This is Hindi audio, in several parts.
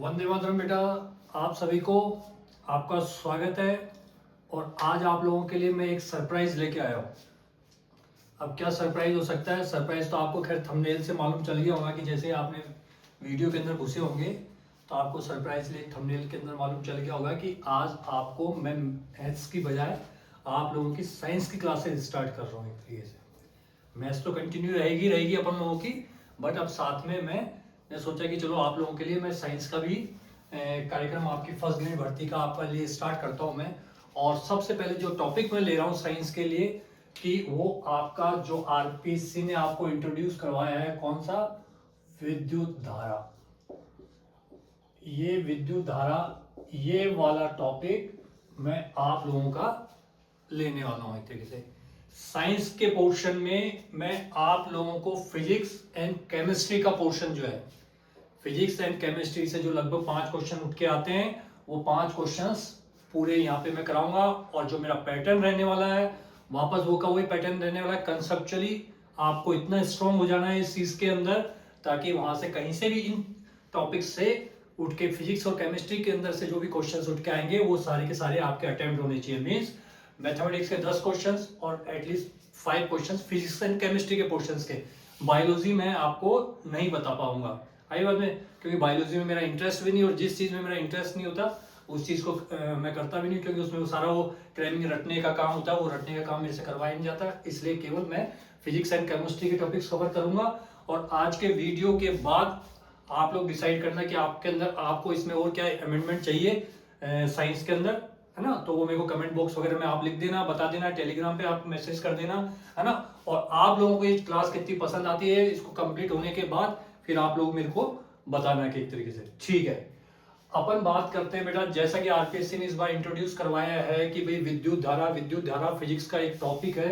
वंदे मातरम बेटा। आप सभी को आपका स्वागत है। और आज आप लोगों के लिए मैं एक सरप्राइज लेके आया हूँ। अब क्या सरप्राइज हो सकता है? सरप्राइज तो आपको खैर थंबनेल से मालूम चल गया होगा कि जैसे आपने वीडियो के अंदर घुसे होंगे तो आपको सरप्राइज ले थंबनेल के अंदर मालूम चल गया होगा कि आज आपको मैं मैथ्स की बजाय आप लोगों की साइंस की क्लासेस स्टार्ट कर रहा हूँ। एक तरीके से मैथ्स तो कंटिन्यू रहेगी रहेगी अपन लोगों की, बट अब साथ में मैं सोचा कि चलो आप लोगों के लिए मैं साइंस का भी कार्यक्रम आपकी फर्स्ट ग्रेड भर्ती का आपका लिए स्टार्ट करता हूं मैं। और सबसे पहले जो टॉपिक मैं ले रहा हूं साइंस के लिए कि वो आपका जो आरपीसी ने आपको इंट्रोड्यूस करवाया है, कौन सा? विद्युत धारा। ये विद्युत धारा, ये वाला टॉपिक मैं आप लोगों का लेने वाला हूं। एक तरीके से साइंस के पोर्शन में मैं आप लोगों को फिजिक्स एंड केमिस्ट्री का पोर्शन जो है, फिजिक्स एंड केमिस्ट्री से जो लगभग 5 क्वेश्चन उठ के आते हैं वो 5 क्वेश्चंस पूरे यहाँ पे मैं कराऊंगा। और जो मेरा पैटर्न रहने वाला है वापस वो का वही पैटर्न रहने वाला है। कंसेप्चुअली आपको इतना स्ट्रांग हो जाना है इस चीज के अंदर ताकि वहां से कहीं से भी इन टॉपिक्स से उठ के फिजिक्स और केमिस्ट्री के अंदर से जो भी क्वेश्चंस उठ के आएंगे वो सारे के सारे आपके अटेम्प्ट होने चाहिए। मीन्स मैथमेटिक्स के 10 क्वेश्चंस और at least 5 questions physics and chemistry के पोर्शंस के। बायोलॉजी में आपको नहीं बता पाऊंगा आई बात में, क्योंकि बायोलॉजी में मेरा इंटरेस्ट भी नहीं, और जिस चीज में मेरा इंटरेस्ट नहीं होता उस चीज को मैं करता भी नहीं, क्योंकि उसमें वो सारा वो क्रैमिंग रटने का काम होता है, वो रटने का काम मेरे से करवाया नहीं जाता। इसलिए केवल मैं फिजिक्स एंड केमिस्ट्री के टॉपिक्स कवर करूंगा। और आज के वीडियो के बाद आप लोग डिसाइड करना कि आपके अंदर आपको इसमें और क्या अमेंडमेंट चाहिए साइंस के अंदर, है ना? तो वो मेरे को कमेंट बॉक्स वगैरह में आप लिख देना, बता देना, टेलीग्राम पे आप मैसेज कर देना, है ना? और आप लोगों को ये क्लास कितनी पसंद आती है इसको कंप्लीट होने के बाद फिर आप लोग मेरे को बताना कि एक तरीके से ठीक है। अपन बात करते हैं बेटा, जैसा कि आरपीएससी ने इस बार इंट्रोड्यूस करवाया है कि भाई विद्युत धारा फिजिक्स का एक टॉपिक है।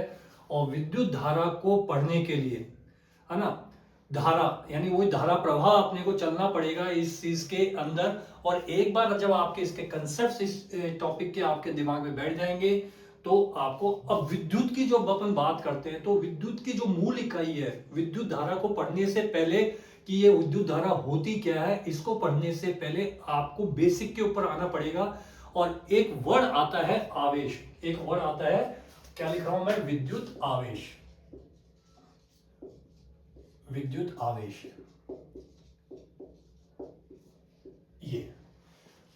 और विद्युत धारा को पढ़ने के लिए, है ना, धारा यानी वही धारा प्रवाह अपने को चलना पड़ेगा इस चीज के अंदर। और एक बार जब आपके इसके कंसेप्ट इस टॉपिक के आपके दिमाग में बैठ जाएंगे तो आपको अब विद्युत की जो अपन बात करते हैं तो विद्युत की जो मूल इकाई है, विद्युत धारा को पढ़ने से पहले कि ये विद्युत धारा होती क्या है, इसको पढ़ने से पहले आपको बेसिक के ऊपर आना पड़ेगा। और एक वर्ड आता है आवेश, एक वर्ड आता है, क्या लिख रहा हूं मैं? विद्युत आवेश। विद्युत आवेश, ये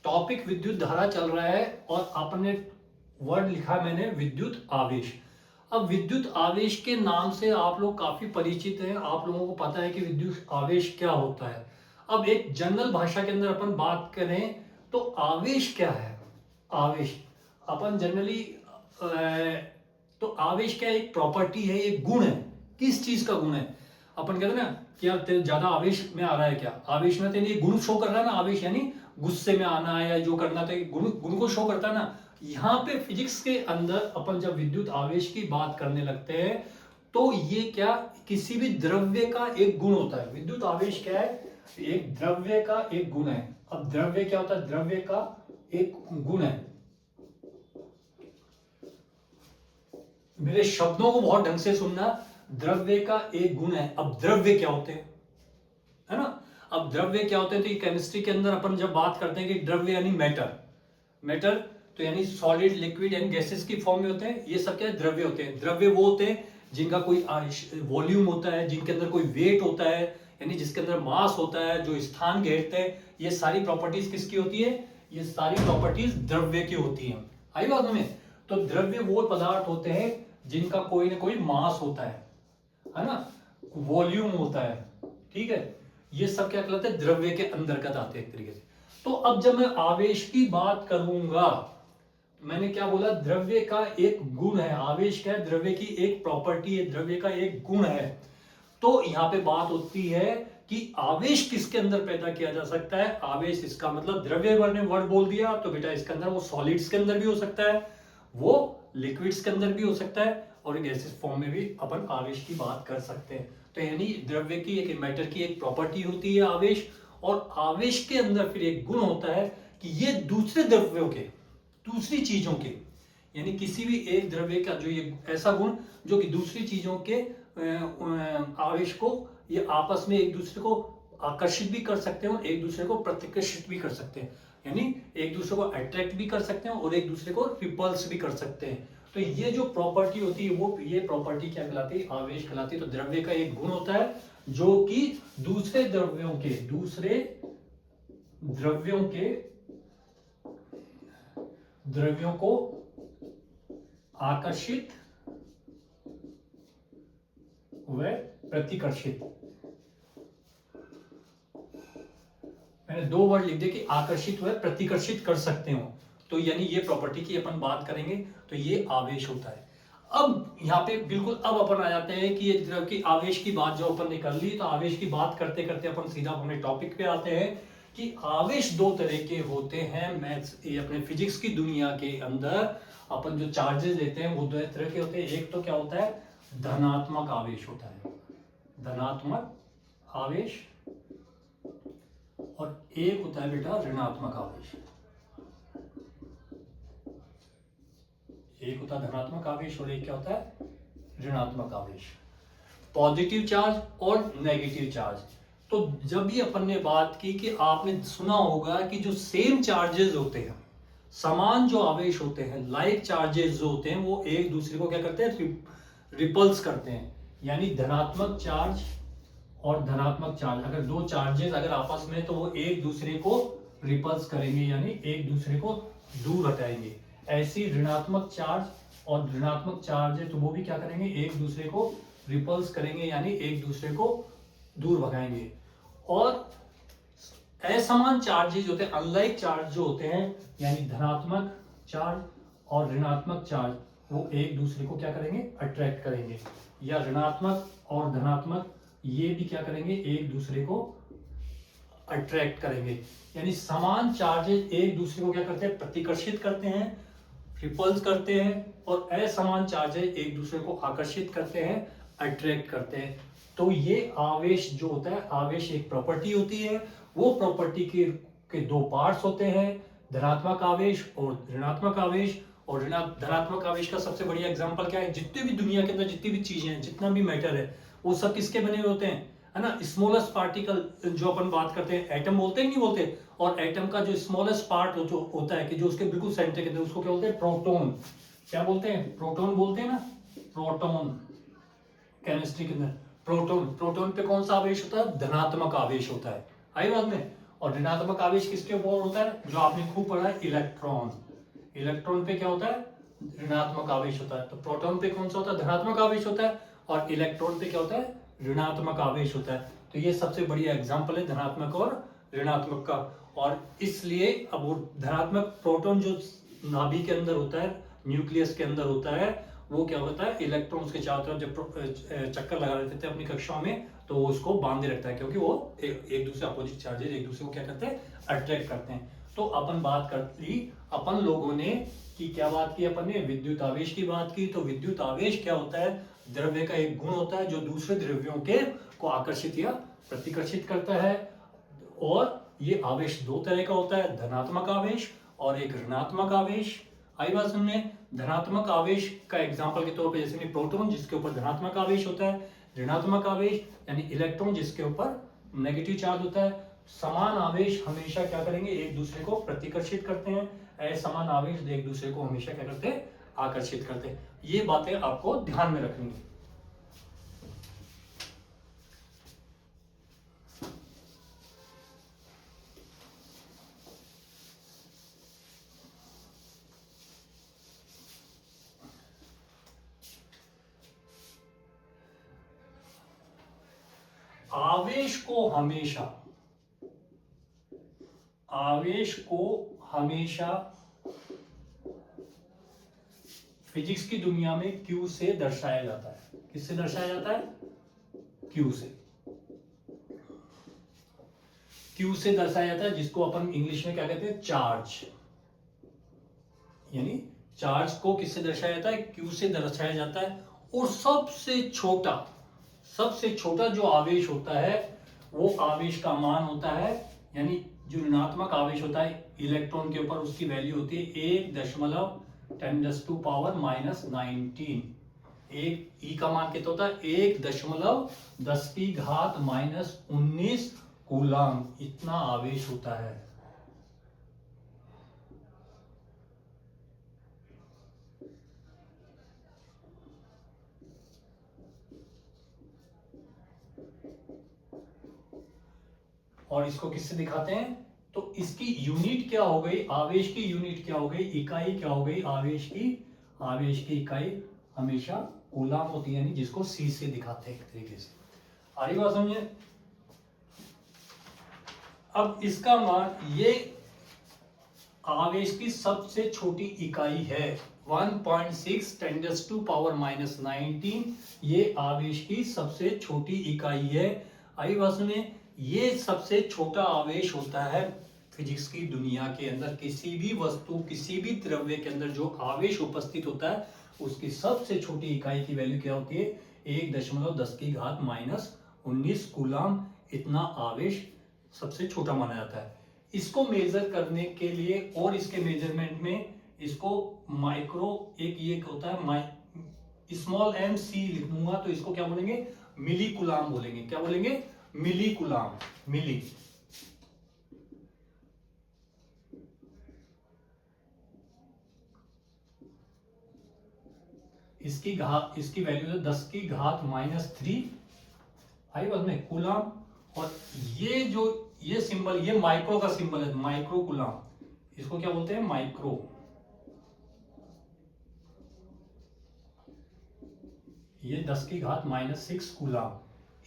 टॉपिक विद्युत धारा चल रहा है और आपने वर्ड लिखा मैंने विद्युत आवेश। अब विद्युत आवेश के नाम से आप लोग काफी परिचित हैं, आप लोगों को पता है कि विद्युत आवेश क्या होता है। अब एक जनरल भाषा के अंदर अपन बात करें तो आवेश क्या है? आवेश अपन जनरली तो आवेश क्या है? एक प्रॉपर्टी है, एक गुण है। किस चीज का गुण है? अपन कहते हैं ना कि यार तेरे ज्यादा आवेश में आ रहा है, क्या आवेश में तेरे गुण शो कर रहा है ना। आवेश यानी गुस्से में आना या जो करना था, गुण गुण को शो करता है ना। यहाँ पे फिजिक्स के अंदर अपन जब विद्युत आवेश की बात करने लगते हैं तो ये क्या, किसी भी द्रव्य का एक गुण होता है। विद्युत आवेश क्या है? एक द्रव्य का एक गुण है। अब द्रव्य क्या होता है? द्रव्य का एक गुण है। मेरे शब्दों को बहुत ढंग से सुनना, द्रव्य का एक गुण है। अब द्रव्य क्या होते हैं, है ना? अब द्रव्य क्या होते हैं? तो ये केमिस्ट्री के अंदर अपन जब बात करते हैं कि द्रव्य यानी मैटर, मैटर तो यानी सॉलिड, लिक्विड एंड गैसेस की फॉर्म में होते हैं। ये सब क्या है? द्रव्य होते हैं। द्रव्य वो होते हैं जिनका कोई वॉल्यूम होता है, जिनके अंदर कोई वेट होता है, यानी जिसके अंदर मास होता है, जो स्थान घेरते हैं। ये सारी प्रॉपर्टीज किसकी होती है? ये सारी प्रॉपर्टीज द्रव्य की होती हैं। आई बात में? तो द्रव्य वो पदार्थ होते हैं जिनका कोई ना कोई मास होता है ना, वॉल्यूम होता है, ठीक है। ये सब क्या कहलाते हैं? द्रव्य के अंतर्गत आते हैं एक तरीके से। तो अब जब मैं आवेश की बात करूंगा, मैंने क्या बोला? द्रव्य का एक गुण है। आवेश क्या है? द्रव्य की एक प्रॉपर्टी है, द्रव्य का एक गुण है। तो यहां पे बात होती है कि आवेश किसके अंदर पैदा किया जा सकता है। आवेश, इसका मतलब द्रव्य ने वर्ड बोल दिया तो बेटा इसके अंदर वो सॉलिड्स के अंदर भी हो सकता है, वो लिक्विड्स के अंदर भी हो सकता है, और गैसेस फॉर्म में भी अपन आवेश की बात कर सकते हैं। तो यानी द्रव्य की एक, मैटर की एक प्रॉपर्टी होती है आवेश। और आवेश के अंदर फिर एक गुण होता है कि ये दूसरे द्रव्यों के, दूसरी चीजों के, यानी किसी भी एक द्रव्य का जो ये ऐसा गुण जो कि दूसरी चीजों के आवेश को ये आपस में एक दूसरे को आकर्षित भी कर सकते हैं और एक दूसरे को प्रतिकर्षित भी कर सकते हैं, यानी एक दूसरे को अट्रैक्ट भी कर सकते हैं और एक दूसरे को रिपल्स भी कर सकते हैं। तो ये जो प्रॉपर्टी होती है वो ये प्रॉपर्टी क्या कहलाती है, आवेश कहलाती है। तो द्रव्य का एक गुण होता है जो कि दूसरे द्रव्यों को आकर्षित व प्रतिकर्षित, मैंने 2 वर्ड लिख दिए कि आकर्षित व प्रतिकर्षित कर सकते हो। तो यानी ये प्रॉपर्टी की अपन बात करेंगे तो ये आवेश होता है। अब यहाँ पे बिल्कुल अब अपन आ जाते हैं कि ये द्रव की आवेश की बात जो अपन ने कर ली, तो आवेश की बात करते करते अपन सीधा अपने टॉपिक पे आते हैं कि आवेश 2 तरह के होते हैं। मैथ्स ये अपने फिजिक्स की दुनिया के अंदर अपन जो चार्जेस लेते हैं वो 2 तरह के होते हैं। एक तो क्या होता है, धनात्मक आवेश होता है, धनात्मक आवेश, और एक होता है बेटा ऋणात्मक आवेश। एक होता है धनात्मक आवेश और एक क्या होता है, ऋणात्मक आवेश। पॉजिटिव चार्ज और नेगेटिव चार्ज। तो जब भी अपन ने बात की कि आपने सुना होगा कि जो सेम चार्जेस होते हैं, समान जो आवेश होते हैं, लाइक चार्जेस जो होते हैं, वो एक दूसरे को क्या करते हैं, रिपल्स करते हैं। यानी धनात्मक चार्ज और धनात्मक चार्ज, अगर 2 चार्जेस अगर आपस में, तो वो एक दूसरे को रिपल्स करेंगे, यानी एक दूसरे को दूर हटाएंगे। ऐसी ऋणात्मक चार्ज और ऋणात्मक चार्ज है तो वो भी क्या करेंगे, एक दूसरे को रिपल्स करेंगे, यानी एक दूसरे को दूर भगाएंगे। और असमान चार्जेस होते हैं, अनलाइक चार्ज जो होते हैं, यानी धनात्मक चार्ज और ऋणात्मक चार्ज, वो एक दूसरे को क्या करेंगे, अट्रैक्ट करेंगे। या ऋणात्मक और धनात्मक ये भी क्या करेंगे, एक दूसरे को अट्रैक्ट करेंगे। यानी समान चार्जेस एक दूसरे को क्या करते हैं, प्रतिकर्षित करते हैं, रिपल्स करते हैं, और असमान चार्जेस एक दूसरे को आकर्षित करते हैं, अट्रैक्ट करते हैं। तो ये आवेश जो होता है, आवेश एक प्रॉपर्टी होती है। वो प्रॉपर्टी के 2 पार्ट्स होते हैं, धनात्मक आवेश और ऋणात्मक आवेश। और धनात्मक आवेश का सबसे बढ़िया एग्जांपल क्या है, जितने भी दुनिया के अंदर जितनी भी चीजें हैं, जितना भी मैटर है, वो सब किसके बने हुए होते हैं, है ना, स्मॉलेस्ट पार्टिकल जो अपन बात करते हैं, एटम बोलते हैं, नहीं बोलते। और एटम का जो स्मॉलेस्ट पार्ट जो होता है, कि जो उसके बिल्कुल सेंटर के अंदर, उसको क्या बोलते हैं, प्रोटॉन। क्या बोलते हैं, प्रोटॉन बोलते हैं ना, प्रोटॉन। केमिस्ट्री के अंदर प्रोटॉन पे कौन सा आवेश होता है, धनात्मक आवेश होता है, आई बात में। और ऋणात्मक आवेश किसके ऊपर होता है, जो आपने खूब पढ़ा है, इलेक्ट्रॉन। इलेक्ट्रॉन पे क्या होता है, ऋणात्मक आवेश होता है। तो प्रोटॉन पे कौन सा होता है, धनात्मक आवेश होता है, और इलेक्ट्रॉन पे क्या होता है, ऋणात्मक आवेश होता है। तो ये सबसे बढ़िया एग्जांपल है धनात्मक और ऋणात्मक का। और इसलिए अब वो धनात्मक प्रोटॉन जो नाभि के अंदर होता है, न्यूक्लियस के अंदर होता है, वो क्या होता है, इलेक्ट्रॉन्स के चारों तरफ जब चक्कर लगा देते थे अपनी कक्षाओं में, तो वो उसको बांधे रखता है, क्योंकि वो एक दूसरे अपोजिट चार्जेस एक दूसरे को क्या करते हैं, अट्रैक्ट करते हैं। तो अपन बात कर ली अपन लोगों ने कि क्या बात की, अपन ने विद्युत आवेश की बात की। तो विद्युत आवेश क्या होता है, द्रव्य का एक गुण होता है जो दूसरे द्रव्यों के को आकर्षित या प्रतिकर्षित करता है। और ये आवेश 2 तरह का होता है, धनात्मक आवेश और एक ऋणात्मक आवेश। आई बात समझ में। धनात्मक आवेश का एग्जांपल के तौर पे जैसे प्रोटॉन, जिसके ऊपर धनात्मक आवेश होता है, ऋणात्मक आवेश यानी इलेक्ट्रॉन, जिसके ऊपर नेगेटिव चार्ज होता है। समान आवेश हमेशा क्या करेंगे, एक दूसरे को प्रतिकर्षित करते हैं, असमान आवेश एक दूसरे को हमेशा क्या करते हैं, आकर्षित करते हैं। ये बातें आपको ध्यान में रखनी है। आवेश को हमेशा फिजिक्स की दुनिया में Q से दर्शाया जाता है। किससे दर्शाया जाता है, Q से। Q से दर्शाया जाता है, जिसको अपन इंग्लिश में क्या कहते हैं, चार्ज। यानी चार्ज को किससे दर्शाया जाता है, Q से दर्शाया जाता है। और सबसे छोटा जो आवेश होता है, वो आवेश का मान होता है, यानी जो ऋणात्मक आवेश होता है इलेक्ट्रॉन के ऊपर, उसकी वैल्यू होती है 1.10⁻⁻19। एक ई का मान कितना होता है, 1.10⁻⁻19 कूलाम इतना आवेश होता है। और इसको किससे दिखाते हैं? तो इसकी यूनिट क्या हो गई? आवेश की यूनिट क्या हो गई? इकाई क्या हो गई? आवेश की इकाई हमेशा कूलाम होती है, यानी जिसको सी से दिखाते हैं एक तरीके से। आ रही बात समझे? अब इसका मान, ये आवेश की सबसे छोटी इकाई है 1.6 टेंडेंस टू पावर माइनस 19। ये आवेश की सबसे छोटी इकाई है। आई बात में, ये सबसे छोटा आवेश होता है फिजिक्स की दुनिया के अंदर। किसी भी वस्तु, किसी भी द्रव्य के अंदर जो आवेश उपस्थित होता है उसकी सबसे छोटी इकाई की वैल्यू क्या होती है? 1.10 की घात माइनस 19 कूलाम। इतना आवेश सबसे छोटा माना जाता है। इसको मेजर करने के लिए और इसके मेजरमेंट में इसको माइक्रो, एक ये होता है स्मॉल एम सी लिखूंगा तो इसको क्या बोलेंगे? मिली कूलाम बोलेंगे। क्या बोलेंगे? मिली कूलाम, मिली। इसकी वैल्यू है 10 की घात माइनस 3। आई बात में, कूलाम। और ये सिंबल, ये माइक्रो का सिंबल है, माइक्रो कूलाम। इसको क्या बोलते हैं? माइक्रो। ये 10 की घात माइनस 6 कूलाम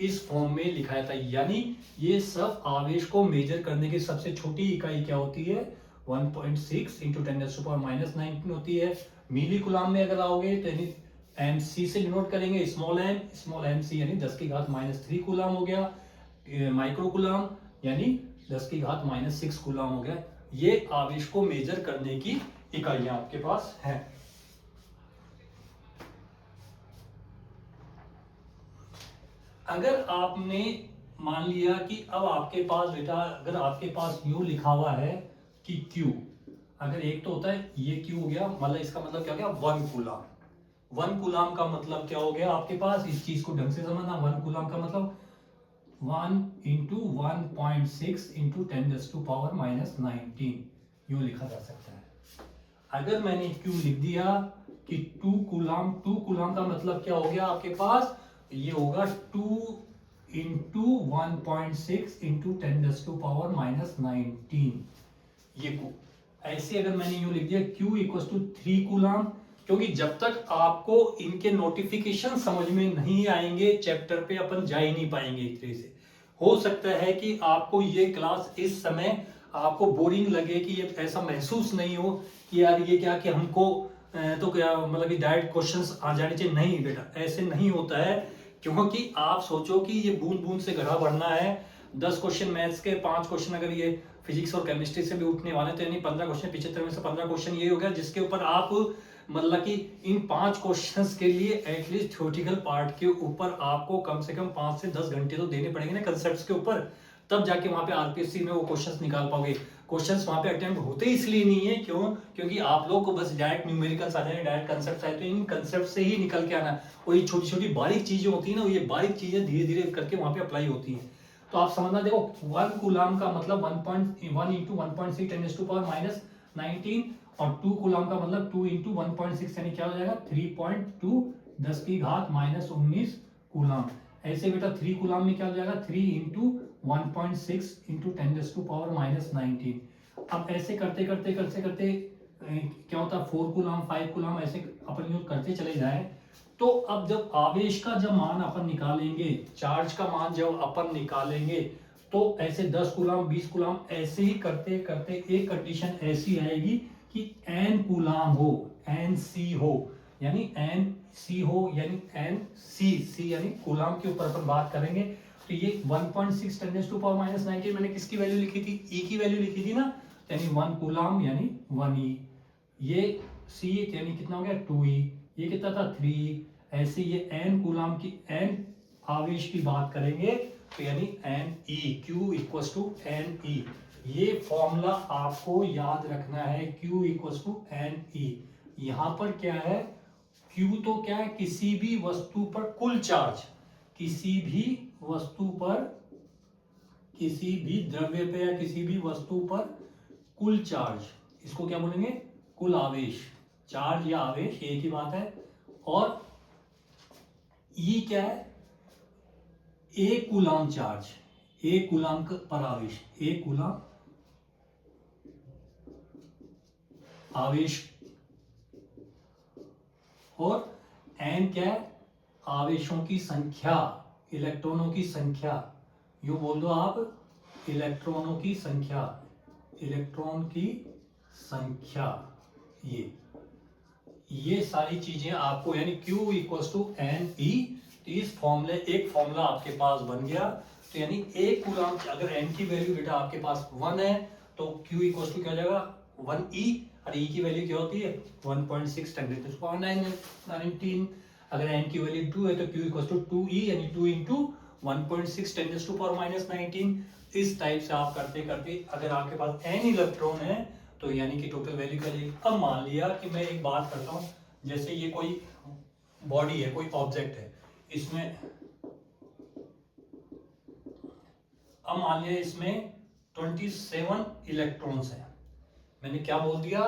इस फॉर्म में लिखा जाता है। यानी ये सब आवेश को मेजर करने की सबसे छोटी इकाई क्या होती है? 1.6 इंटू 10⁻⁻⁻ -19 होती है। मिली कूलाम में अगर आओगे तो यानी एम सी से डिनोट करेंगे, स्मॉल एम सी यानी 10 की घात माइनस 3 कूलाम हो गया। माइक्रो कूलाम यानी 10 की घात माइनस 6 कूलाम हो गया। ये आवेश को मेजर करने की इकाइयां आपके पास हैं। अगर आपने मान लिया कि अब आपके पास बेटा, अगर आपके पास यूं लिखा हुआ है कि Q, अगर एक तो होता है ये Q हो गया, मतलब इसका मतलब क्या हो गया? 1 कूलाम। 1 कूलाम का मतलब क्या हो गया आपके पास? इस चीज को ढंग से समझना। 1 कूलाम का मतलब 1 इंटू 1.6 इंटू 10⁻⁻19 यूं लिखा जा सकता है। अगर मैंने Q लिख दिया कि 2 कूलाम, 2 कूलाम का मतलब क्या हो गया आपके पास? ये होगा 2 इंटू 1.6 इंटू 10⁻⁻19। ये को ऐसे अगर मैंने यूं लिख दिया Q इक्वल टू 3 कूलाम, क्योंकि जब तक आपको इनके नोटिफिकेशन समझ में नहीं आएंगे चैप्टर पे अपन जा ही नहीं पाएंगे एक तरह से। हो सकता है कि आपको ये क्लास इस समय आपको बोरिंग लगे, कि ये ऐसा महसूस नहीं हो कि यार ये क्या, कि हमको तो क्या मतलब कि डायरेक्ट क्वेश्चंस आ जाने चाहिए। नहीं बेटा, ऐसे नहीं होता है। क्योंकि आप सोचो कि ये बूंद बूंद से घड़ा भरना है। 10 क्वेश्चन मैथ्स के, 5 क्वेश्चन अगर ये फिजिक्स और केमिस्ट्री से भी उठने वाले, तो यानी 15 क्वेश्चन, 75 में से 15 क्वेश्चन ये हो गया जिसके ऊपर आप मतलब कि इन 5 क्वेश्चंस के लिए एटलीस्ट थ्योरेटिकल पार्ट के ऊपर आपको कम से कम 5 से 10 घंटे तो देने पड़ेंगे ना कंसेप्ट्स के ऊपर। तब जाके वहां पे आरपीएससी में वो क्वेश्चंस निकाल पाओगे। क्वेश्चंस वहां पे अटेम्प्ट होते इसलिए नहीं है, क्यों? क्योंकि आप लोग को बस डायरेक्ट न्यूमेरिकल्स आ जाए, डायरेक्ट कंसेप्ट्स आए, तो इन कंसेप्ट से ही निकल के आना। और ये छोटी छोटी बारीक चीजें होती है ना, ये बारीक चीजें धीरे धीरे करके वहां पे अप्लाई होती है। तो आप समझना, देखो 1 कूलाम का मतलब 1.1 इंटू 1.6 10⁻⁻19 और 2 कूलाम का मतलब 2 इंटू 1.6 यानी क्या हो जाएगा? 3.2 10 की घात माइनस 19 कूलाम। ऐसे बेटा 3 कूलाम में क्या हो जाएगा? 3 इंटू 1.6 इंटू 10⁻⁻19। अब ऐसे करते करते करते करते क्या होता है? 4 कूलाम, 5 कूलाम, ऐसे अपन यूज करते चले जाए। तो अब जब आवेश का जब मान अपन निकालेंगे, चार्ज का मान जब अपन निकालेंगे, तो ऐसे 10 कूलाम, 20 कूलाम, ऐसे ही करते करते एक कंडीशन ऐसी आएगी कि n कूलाम हो, nc हो, यानी nc हो, यानी nc यानी कूलाम के ऊपर अपन बात करेंगे। तो ये 1.6 10⁻⁻19 मैंने किसकी वैल्यू लिखी थी? E की वैल्यू लिखी थी ना, यानी 1 कूलाम यानी 1e। ये c यानी कितना हो गया? 2e। ये कितना था? 3। ऐसे ये n कूलाम की, n आवेश की बात करेंगे तो यानी ne, q equal to ne। ये फॉर्मूला आपको याद रखना है, q इक्वल टू ne। यहां पर क्या है? q तो क्या है? किसी भी वस्तु पर कुल चार्ज, किसी भी वस्तु पर किसी भी द्रव्य पे या किसी भी वस्तु पर कुल चार्ज, इसको क्या बोलेंगे, कुल आवेश। चार्ज या आवेश एक ही बात है। और ई क्या है, एक कूलाम चार्ज, एक कूलाम पर आवेश, एक कूलाम आवेश। और एन क्या है, आवेशों की संख्या, इलेक्ट्रॉनों की संख्या। यूं बोल दो आप, इलेक्ट्रॉनों की संख्या, इलेक्ट्रॉन की संख्या। ये सारी चीजें आपको, यानी Q equals to N E. इस फॉर्मूले, एक फॉर्मूला आपके पास बन गया। तो यानी एक कूलाम, अगर एन की वैल्यू बेटा आपके पास 1 है तो Q इक्वल्स टू क्या हो जाएगा, 1 ई। और ई की वैल्यू क्या होती है, 1.6 × 10⁻19। अगर एन की वैल्यू 2 है तो Q इक्वल्स टू 2 ई, यानी 2 × 1.6 × 10⁻19। इस टाइप से आप करते करते, अगर आपके पास n इलेक्ट्रॉन है तो यानी कि टोटल वैल्यू क्या लेगी। अब मान लिया कि मैं एक बात करता हूं, जैसे ये कोई बॉडी है, कोई ऑब्जेक्ट है, इसमें अब मान लिया इसमें 27 इलेक्ट्रॉन्स हैं। मैंने क्या बोल दिया,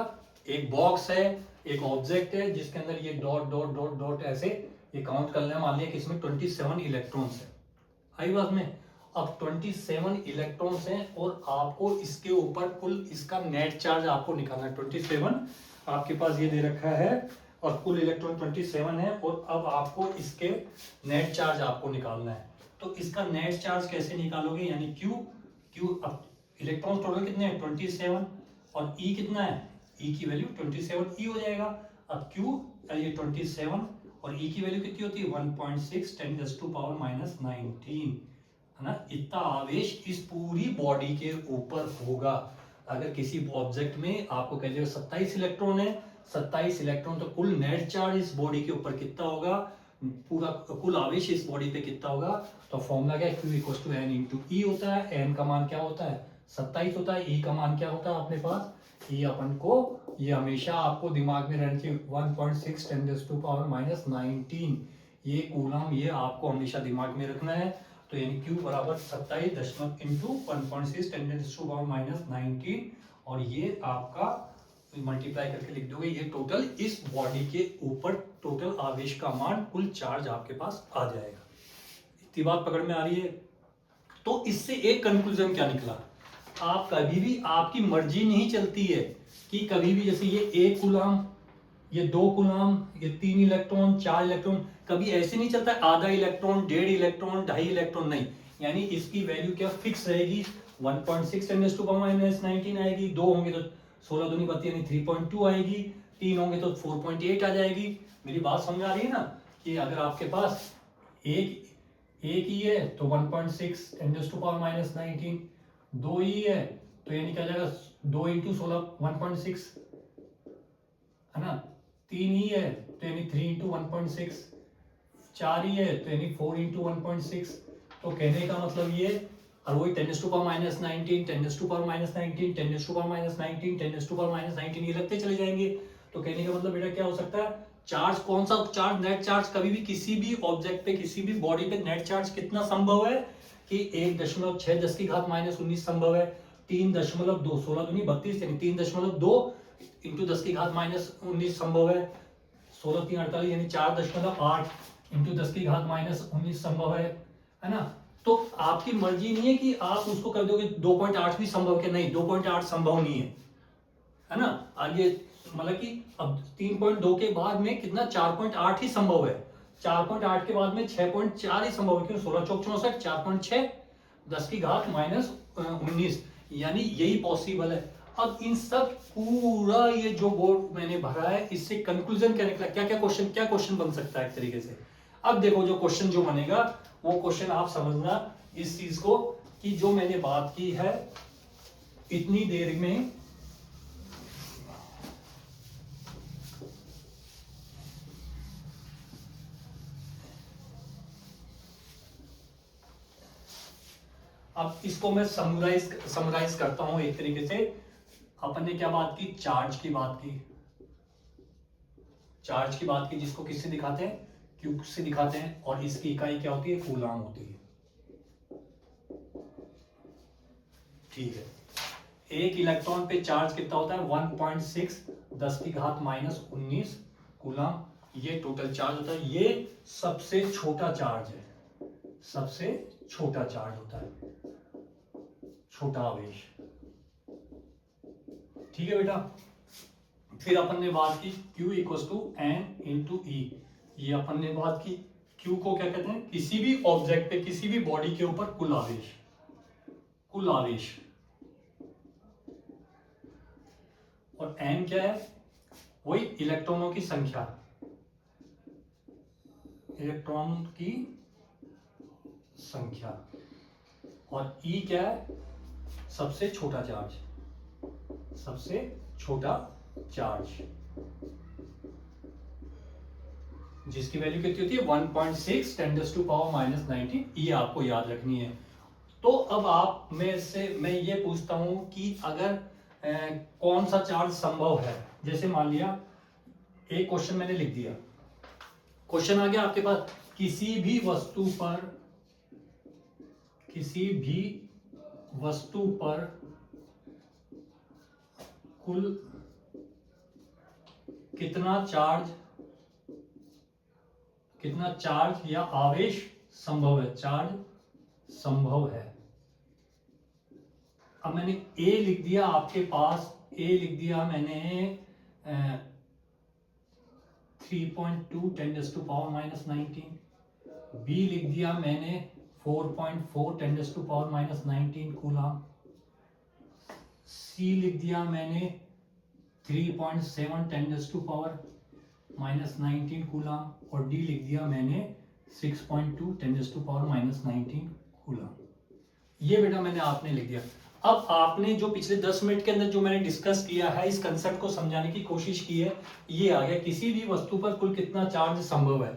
एक बॉक्स है, एक ऑब्जेक्ट है जिसके अंदर ये डॉट डॉट डॉट डॉट ऐसे ये काउंट कर लें। मान लिया कि इसमें 27 इलेक्ट्रॉन्स है। आई बात में, अब 27 इलेक्ट्रॉन्स हैं और आपको इसके ऊपर कुल इसका नेट चार्ज आपको निकालना है। 27 आपके पास ये दे रखा है और कुल इलेक्ट्रॉन 27 है, और अब आपको इसके नेट चार्ज आपको निकालना है। तो इसका नेट चार्ज कैसे निकालोगे, यानी क्यू अब इलेक्ट्रॉन टोटल कितने हैं 27, और ई कितना है, ई की वैल्यू 27 ई हो जाएगा। अब क्यू ये 27 और ई की वैल्यू कितनी होती है 1.6 × 10⁻19 है ना। इतना आवेश इस पूरी बॉडी के ऊपर होगा। अगर किसी ऑब्जेक्ट में आपको कह दिया 27 इलेक्ट्रॉन है, 27 इलेक्ट्रॉन, तो कुल नेट चार्ज इस बॉडी के ऊपर कितना होगा, पूरा कुल आवेश इस बॉडी पे कितना होगा। तो फॉर्मूला क्या है, Q equals to N into e होता है। एन का मान क्या होता है 27 होता है, ई का मान क्या होता है अपने पास, ई अपन को, ये हमेशा आपको दिमाग में रहना चाहिए 1.6 × 10⁻19 ये कूलम, ये आपको हमेशा दिमाग में रखना है। तो यानी Q बराबर 27 इंटू 1.6 × 10⁻19, और ये आपका मल्टीप्लाई करके लिख दोगे, ये टोटल इस बॉडी के ऊपर टोटल आवेश का मान, कुल चार्ज आपके पास आ जाएगा। इतनी बात पकड़ में आ रही है। तो इससे एक कंक्लूजन क्या निकला, आप कभी भी, आपकी मर्जी नहीं चलती है कि कभी भी, जैसे ये 1 कूलम, ये 2 कूलम, ये 3 इलेक्ट्रॉन, 4 इलेक्ट्रॉन, कभी ऐसे नहीं चलता आधा इलेक्ट्रॉन, 1.5 इलेक्ट्रॉन, 2.5 इलेक्ट्रॉन, नहीं। यानी इसकी वैल्यू क्या फिक्स रहेगी, 1.6 × 10⁻19 आएगी, 2 होंगे तो 16 दूनी 32 यानी 3.2 आएगी, 3 होंगे तो 4.8 आ जाएगी। मेरी बात समझ आ रही है ना, कि अगर आपके पास एक ही है तो 1.6 × 10⁻19, 2 ही है तो यानी क्या जाएगा 2 × 16 1.6 है ना, 3 ही है तो यानी 3 × 1.6, 4 ही है तो यानी 4 × 1.6। तो कहने का मतलब ये, और वही 10⁻19, 10⁻19, 10⁻19, 10⁻19 ये लगते चले जाएंगे। तो कहने का मतलब बेटा क्या हो सकता है, चार्ज कौन सा चार्ज, नेट चार्ज कभी भी किसी भी ऑब्जेक्ट पे, किसी भी बॉडी पे नेट चार्ज कितना संभव है कि 1.6 10⁻−19 संभव है, 3.2 16 दूनी 32 यानी 3.2 इंटू 10⁻−19 संभव है, 16 3 48 यानी 4.8 इंटू 10⁻−19 संभव है ना। तो आपकी मर्जी नहीं है कि आप उसको कर दोगे 2.8 भी संभव है, नहीं 2.8 संभव नहीं है ना। आगे मतलब कि अब 3.2 के बाद में कितना 4.8 ही संभव है, 4.8 के बाद में 6.4 ही संभव है, क्यों 16 चौक 64 4.6 10⁻19 यानी यही पॉसिबल है। अब इन सब पूरा ये जो बोर्ड मैंने भरा है, इससे कंक्लूजन क्या निकला, क्या क्वेश्चन बन सकता है एक तरीके से। अब देखो जो क्वेश्चन जो बनेगा वो क्वेश्चन आप समझना इस चीज को, कि जो मैंने बात की है इतनी देर में, अब इसको मैं समराइज करता हूं एक तरीके से। अपन ने क्या बात की, चार्ज की बात की, जिसको किससे दिखाते हैं, क्यूब से दिखाते हैं, और इसकी इकाई क्या होती है, कूलाम होती है। ठीक है, एक इलेक्ट्रॉन पे चार्ज कितना होता है 1.6 10⁻⁻19 कूलम, ये टोटल चार्ज होता है। ये सबसे छोटा चार्ज है, सबसे छोटा चार्ज होता है, छोटा आवेश। ठीक है बेटा। फिर अपन ने बात की Q equal to N into e, ये अपन ने बात की। Q को क्या कहते हैं, किसी भी ऑब्जेक्ट पे, किसी भी बॉडी के ऊपर कुल आवेश, कुल आवेश। और N क्या है, वही इलेक्ट्रॉनों की संख्या, इलेक्ट्रॉन की संख्या। और E क्या है, सबसे छोटा चार्ज, सबसे छोटा चार्ज, जिसकी वैल्यू कितनी होती है 1.6 10⁻⁻19। ये आपको याद रखनी है। तो अब आप में से मैं ये पूछता हूं कि अगर कौन सा चार्ज संभव है। जैसे मान लिया एक क्वेश्चन मैंने लिख दिया, क्वेश्चन आ गया आपके पास, किसी भी वस्तु पर, किसी भी वस्तु पर कुल कितना चार्ज या आवेश संभव है, चार्ज संभव है। अब मैंने A लिख दिया आपके पास, A लिख दिया मैंने 3.2 10⁻⁻19, B लिख दिया मैंने 4.4 10⁻⁻19 कूलम, C लिख दिया मैंने 3.7 10⁻⁻19 कूलम, और D लिख दिया मैंने 6.2 10⁻⁻19 कूलम। ये बेटा मैंने आपने लिख दिया। अब आपने जो पिछले 10 मिनट के अंदर जो मैंने डिस्कस किया है, इस कंसेप्ट को समझाने की कोशिश की है, ये आ गया किसी भी वस्तु पर कुल कितना चार्ज संभव है।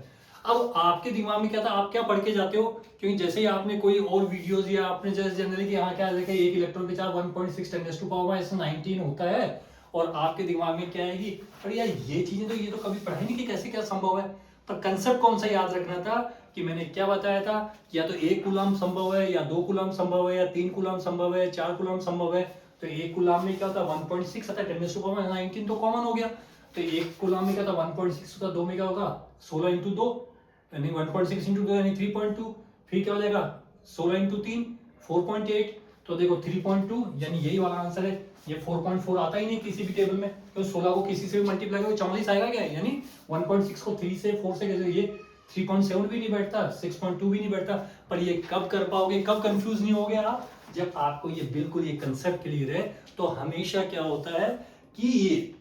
अब आपके दिमाग में क्या था, आप क्या पढ़ के जाते हो, क्योंकि जैसे ही आपने कोई और वीडियोस या आपने जैसे जनरली कि हाँ क्या देखा, एक इलेक्ट्रॉन पे चार्ज 1.6 10⁻⁻19 होता है, और आपके दिमाग में क्या आएगी, अरे यार ये चीजें तो, ये तो कभी पढ़ाई नहीं कि कैसे क्या संभव है। पर कंसेप्ट कौन सा याद रखना था कि मैंने क्या बताया था, कि या तो 1 कूलम संभव है, या 2 कूलम संभव है, या 3 कूलम संभव है, 4 कूलम संभव है। तो 1 कूलम में क्या होता है 1.6 आता है 10⁻⁹ तो कॉमन हो गया। तो 1 कूलम में क्या था 1.6 होता, 2 में क्या होगा 16 इंटू 2 यानी 1.6 इंटू 2 यानी 3.2, फिर क्या हो जाएगा 16 इंटू 3 4.8। तो देखो 3.2 यानी यही वाला आंसर है। ये 4.4 आता ही नहीं किसी भी टेबल में, तो 16 को किसी से भी मल्टीप्लाई करो 44 आएगा क्या, यानी 1.6 को 3 से 4 से कैसे, ये 3.7 भी नहीं बैठता, 6.2 भी नहीं बैठता। पर ये कब कर पाओगे, कब कंफ्यूज नहीं हो गया आप, जब आपको ये बिल्कुल ये कंसेप्ट क्लियर है। तो हमेशा क्या होता है कि ये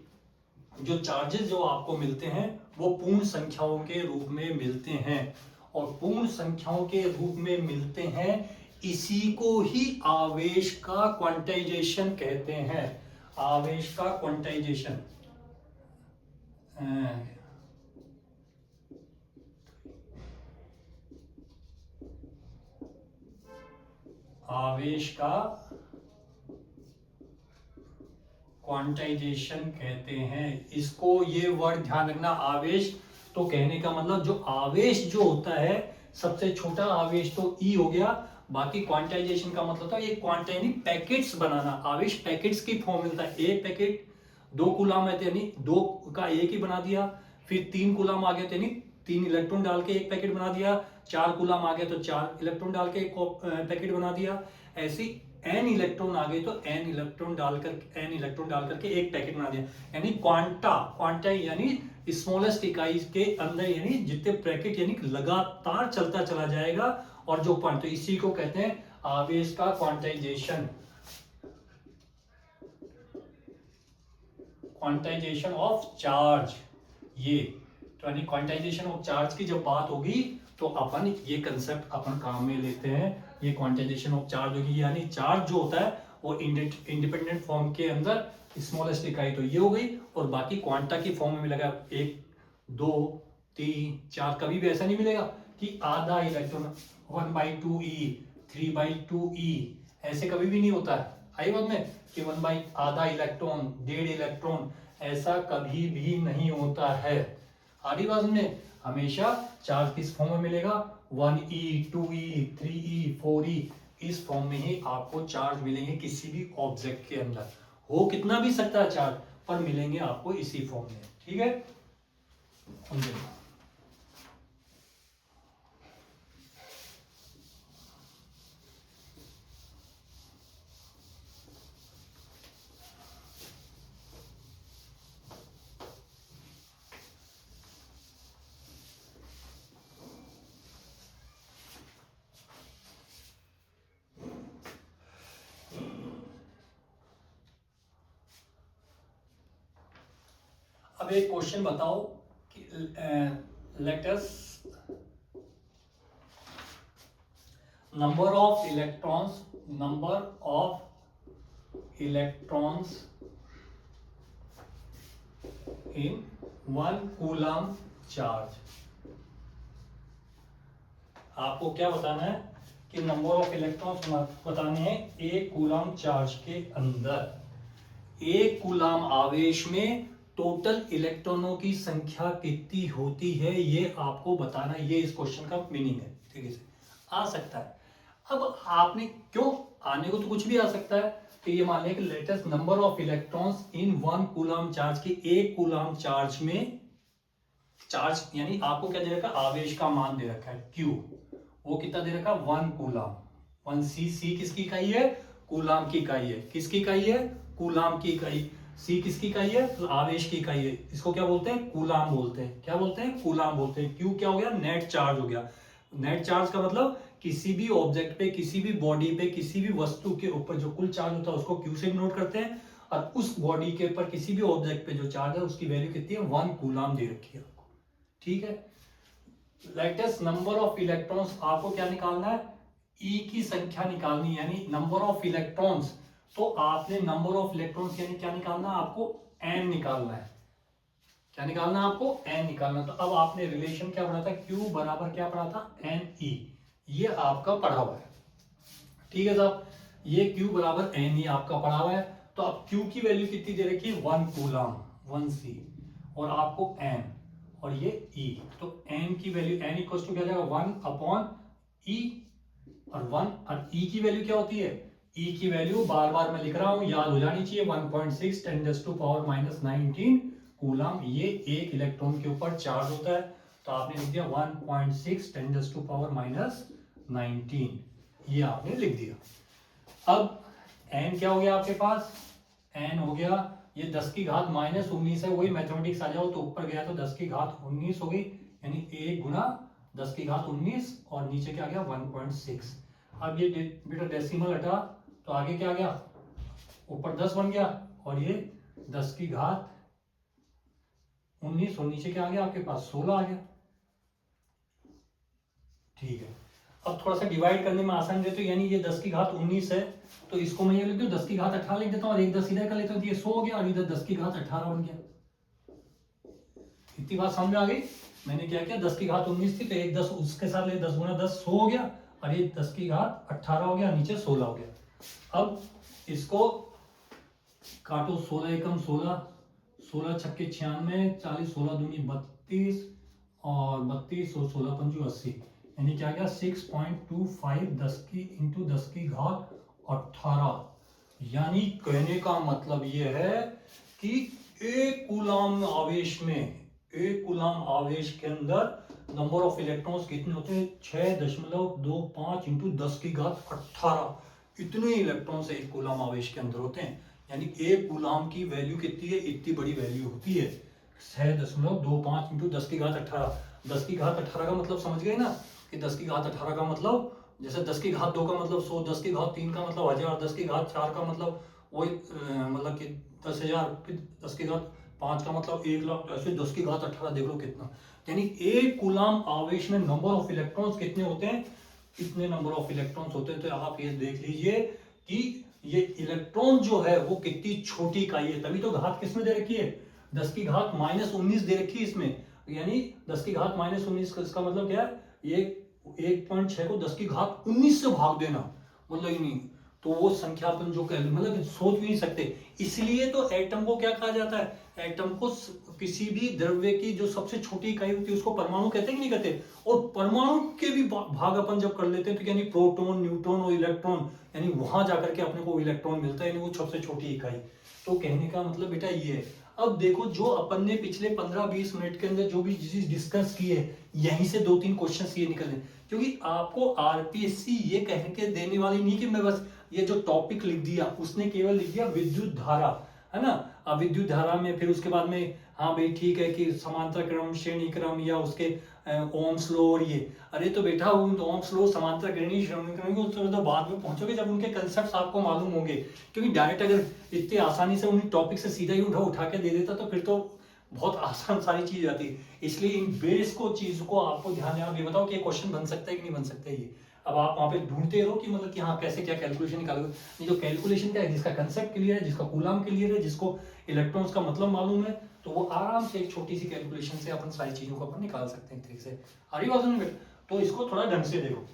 जो चार्जेस जो आपको मिलते हैं वो पूर्ण संख्याओं के रूप में मिलते हैं, और पूर्ण संख्याओं के रूप में मिलते हैं, इसी को ही आवेश का क्वांटाइजेशन कहते हैं। आवेश का क्वांटाइजेशन, आवेश का क्वांटाइजेशन कहते हैं। इसको ये वर्ड ध्यान रखना, आवेश तो कहने का मतलब जो आवेश जो होता है, सबसे छोटा आवेश तो E हो गया, बाकी क्वांटाइजेशन का मतलब था ये क्वांटाइनी पैकेट्स बनाना। आवेश पैकेट्स की फॉर्म मिलता है, एक पैकेट 2 कूलम है यानी 2 का एक ही बना दिया, फिर 3 कूलम आ गया यानी 3 इलेक्ट्रॉन डाल के एक पैकेट बना दिया, 4 कूलम आ गया तो 4 इलेक्ट्रॉन डाल के एक पैकेट बना दिया, ऐसी n इलेक्ट्रॉन आ गए तो n इलेक्ट्रॉन डालकर के एक पैकेट बना दिया। यानी क्वांटा यानी स्मॉलेस्ट इकाई के अंदर, यानी जितने ब्रैकेट यानी लगातार चलता चला जाएगा, और जो पॉइंट, तो इसी को कहते हैं आवेश का क्वांटाइजेशन, क्वांटाइजेशन ऑफ चार्ज। ये तो यानी क्वांटाइजेशन ऑफ चार्ज की जब बात होगी तो अपन ये कंसेप्ट अपन काम में लेते हैं। ये क्वांटाइजेशन ऑफ चार्ज होगी, यानी चार्ज जो होता है वो इंडिपेंडेंट फॉर्म के अंदर स्मॉलेस्ट इकाई तो ये हो गई, और बाकी क्वांटा की फॉर्म में मिलेगा 1 2 3 4। कभी भी ऐसा नहीं मिलेगा कि आधा इलेक्ट्रॉन 1/2e 3/2e, ऐसे कभी भी नहीं होता है। आई बात में कि 1 आधा इलेक्ट्रॉन 1.5 इलेक्ट्रॉन, ऐसा कभी भी नहीं होता है। आधी बात में हमेशा चार्ज किस फॉर्म में मिलेगा 1e 2e 3e 4e, इस फॉर्म में ही आपको चार्ज मिलेंगे किसी भी ऑब्जेक्ट के अंदर, हो कितना भी सकता है चार्ज, पर मिलेंगे आपको इसी फॉर्म में। ठीक है, अब एक क्वेश्चन बताओ कि let us number of electrons in 1 coulomb charge. आपको क्या बताना है कि नंबर ऑफ इलेक्ट्रॉन्स बताने हैं एक कूलम चार्ज के अंदर। एक कूलम आवेश में टोटल इलेक्ट्रॉनों की संख्या कितनी होती है, ये आपको बताना, ये इस क्वेश्चन का मीनिंग है। ठीक है, आ सकता है। अब आपने क्यों, आने को तो कुछ भी आ सकता है, तो ये मान लिया कि latest number of electrons in 1 coulomb charge की, एक कूलम चार्ज में, चार्ज यानी आपको क्या दे रखा है, आवेश का मान दे रखा है Q, वो कितना दे रखा है 1 कूलम। 1C, C किसकी इकाई है, कूलम की इकाई है। किसकी इकाई है, कूलम की इकाई। C किसकी इकाई है, तो आवेश की इकाई है। इसको क्या बोलते हैं, कूलम बोलते हैं। क्या बोलते हैं, कूलम बोलते हैं। Q क्या हो गया, नेट चार्ज हो गया। नेट चार्ज का मतलब किसी भी ऑब्जेक्ट पे, किसी भी बॉडी पे, किसी भी वस्तु के ऊपर जो कुल चार्ज होता है उसको Q से नोट करते हैं, और उस बॉडी के ऊपर किसी भी ऑब्जेक्ट पे जो चार्ज है उसकी वैल्यू कितनी है, 1 कूलम दे रखी है आपको। ठीक है, लेटेस्ट नंबर ऑफ इलेक्ट्रॉन्स आपको क्या निकालना है, E की संख्या निकालनी, यानी नंबर ऑफ इलेक्ट्रॉन्स। तो आपने नंबर ऑफ इलेक्ट्रॉन्स यानी क्या निकालना है, आपको N निकालना है। क्या निकालना है आपको, N निकालना। तो अब आपने रिलेशन क्या पढ़ा था, Q बराबर क्या पढ़ा था, NE, ये आपका पढ़ा हुआ है। ठीक है साहब, ये Q बराबर NE आपका पढ़ा हुआ है। तो अब Q की वैल्यू कितनी दे रखी है, 1 कूलम, 1C, और आपको N और ये E। तो N की वैल्यू, N इक्वल टू क्या जाएगा, 1/E, और 1 और E की वैल्यू क्या होती है, E की वैल्यू बार बार मैं लिख रहा हूं, याद हो जानी चाहिए, 1.6 10⁻⁻19 कूलम। ये एक इलेक्ट्रॉन के ऊपर चार्ज होता है, तो आपने लिख दिया 1.6 10⁻⁻19, ये आपने लिख दिया। अब N क्या हो गया आपके पास, N हो गया, ये 10 की घात -19 है, वही मैथमेटिक्स आ जाओ तो ऊपर गया तो 10 की घात 19 हो गई, यानी 1 गुना 10 की घात 19, और नीचे क्या गया 1.6। अब ये बेटा डेसिमल हटा तो आगे क्या गया, ऊपर 10 बन गया, और ये 10 की घात 19, और नीचे क्या आ गया आपके पास 16 आ गया। ठीक है, अब थोड़ा सा डिवाइड करने में आसान देते, यानी ये 10 की घात 19 है, तो इसको मैं ये लिख दूं 10 की घात 18 लिख देता हूं, और एक 10 इधर कर लेता हूं, ये 100 हो गया, और इधर 10 की घात 18 बन गया। इतनी बात समझ में आ गई। मैंने क्या किया, 10 की घात 19 थी तो एक 10 उसके साथ ले, 10 गुना 10 100 हो गया, और ये 10 की घात 18 हो गया, नीचे 16 हो गया। अब इसको काटो, 16 एकम 16, 16 छक्के 96, 40 16 दूनी 32, और 32 और 16 पंजू 80, यानी क्या गया 6.25 10 की इंटू 10 की घात 18। यानी कहने का मतलब ये है कि एक कूलम आवेश में, एक कूलम आवेश के अंदर नंबर ऑफ इलेक्ट्रॉन्स कितने होते हैं, 6.25 इंटू 10 की घात 18। इतने इलेक्ट्रॉन्स एक कूलम आवेश के अंदर होते हैं, यानी एक कूलम की वैल्यू कितनी है, इतनी बड़ी वैल्यू होती है, 6.25 इंटू 10 की घात 18। 10 की घात 18 का मतलब समझ गए ना, कि 10 की घात 18 का मतलब, जैसे 10 की घात 2 का मतलब 100, 10 की घात 3 का मतलब 1000, 10 की घात 4 का मतलब वही मतलब कि 10,000, फिर 10 की घात 5 का मतलब 1,00,000, तो ऐसे 10 की घात 18 देख लो कितना, यानी एक कूलम आवेश में नंबर ऑफ इलेक्ट्रॉन्स कितने होते हैं, कितने नंबर ऑफ इलेक्ट्रॉन्स होते हैं। तो आप ये देख लीजिए कि ये इलेक्ट्रॉन जो है वो कितनी छोटी इकाई है, तभी तो घात किसमें दे रखी है, 10 की घात -19 दे रखी है इसमें, यानी 10 की घात -19 इसका मतलब क्या है, ये 1.6 को 10 की घात 19 से भाग देना, मतलब ही नहीं, तो वो संख्या अपन जो मतलब सोच भी नहीं सकते। इसलिए तो एटम को क्या कहा जाता है, एटम को किसी भी द्रव्य की जो सबसे छोटी इकाई होती है उसको परमाणु कहते हैं कि नहीं कहते। और परमाणु के भी भाग अपन जब कर लेते हैं तो यानी प्रोटॉन, न्यूट्रॉन और इलेक्ट्रॉन, यानी वहां जाकर के अपने को इलेक्ट्रॉन मिलता है, यानी वो सबसे छोटी इकाई। तो कहने का मतलब बेटा ये है। अब देखो जो अपन ने पिछले 15-20 मिनट के अंदर जो भी चीज डिस्कस की है, यहीं से 2-3 क्वेश्चन ये निकलने, क्योंकि आपको आरपीएससी ये कह के देने वाली नहीं कि मैं बस ये जो टॉपिक लिख दिया, उसने केवल लिख दिया विद्युत धारा, है ना। अब विद्युत धारा में फिर उसके बाद में हाँ भाई ठीक है कि समांतर क्रम, श्रेणी क्रम या उसके ओम्स लॉ और ये, अरे तो बेटा उन ओम्स लॉ, समांतर श्रेणी क्रम को तो बाद में पहुंचोगे जब उनके कंसेप्ट आपको मालूम होंगे। क्योंकि डायरेक्ट अगर इतनी आसानी से उन्हीं टॉपिक से सीधा ही उठा के दे देता तो फिर तो बहुत आसान सारी चीज आती। इसलिए इन बेस को चीज को आपको ध्यान देना। ये बताओ कि क्वेश्चन बन सकता है कि नहीं बन सकता है ये। अब आप वहां पे ढूंढते रहो कि मतलब कि हाँ कैसे क्या कैलकुलेशन निकालोगे। ये जो कैलकुलेशन का है, जिसका कंसेप्ट क्लियर है, जिसका कूलाम क्लियर है, जिसको इलेक्ट्रॉन्स का मतलब मालूम है, तो वो आराम से एक छोटी सी कैलकुलेशन से अपन सारी चीजों को अपन निकाल सकते हैं एक तरीके से। आ रही बात समझ में? तो इसको थोड़ा ढंग से देखो।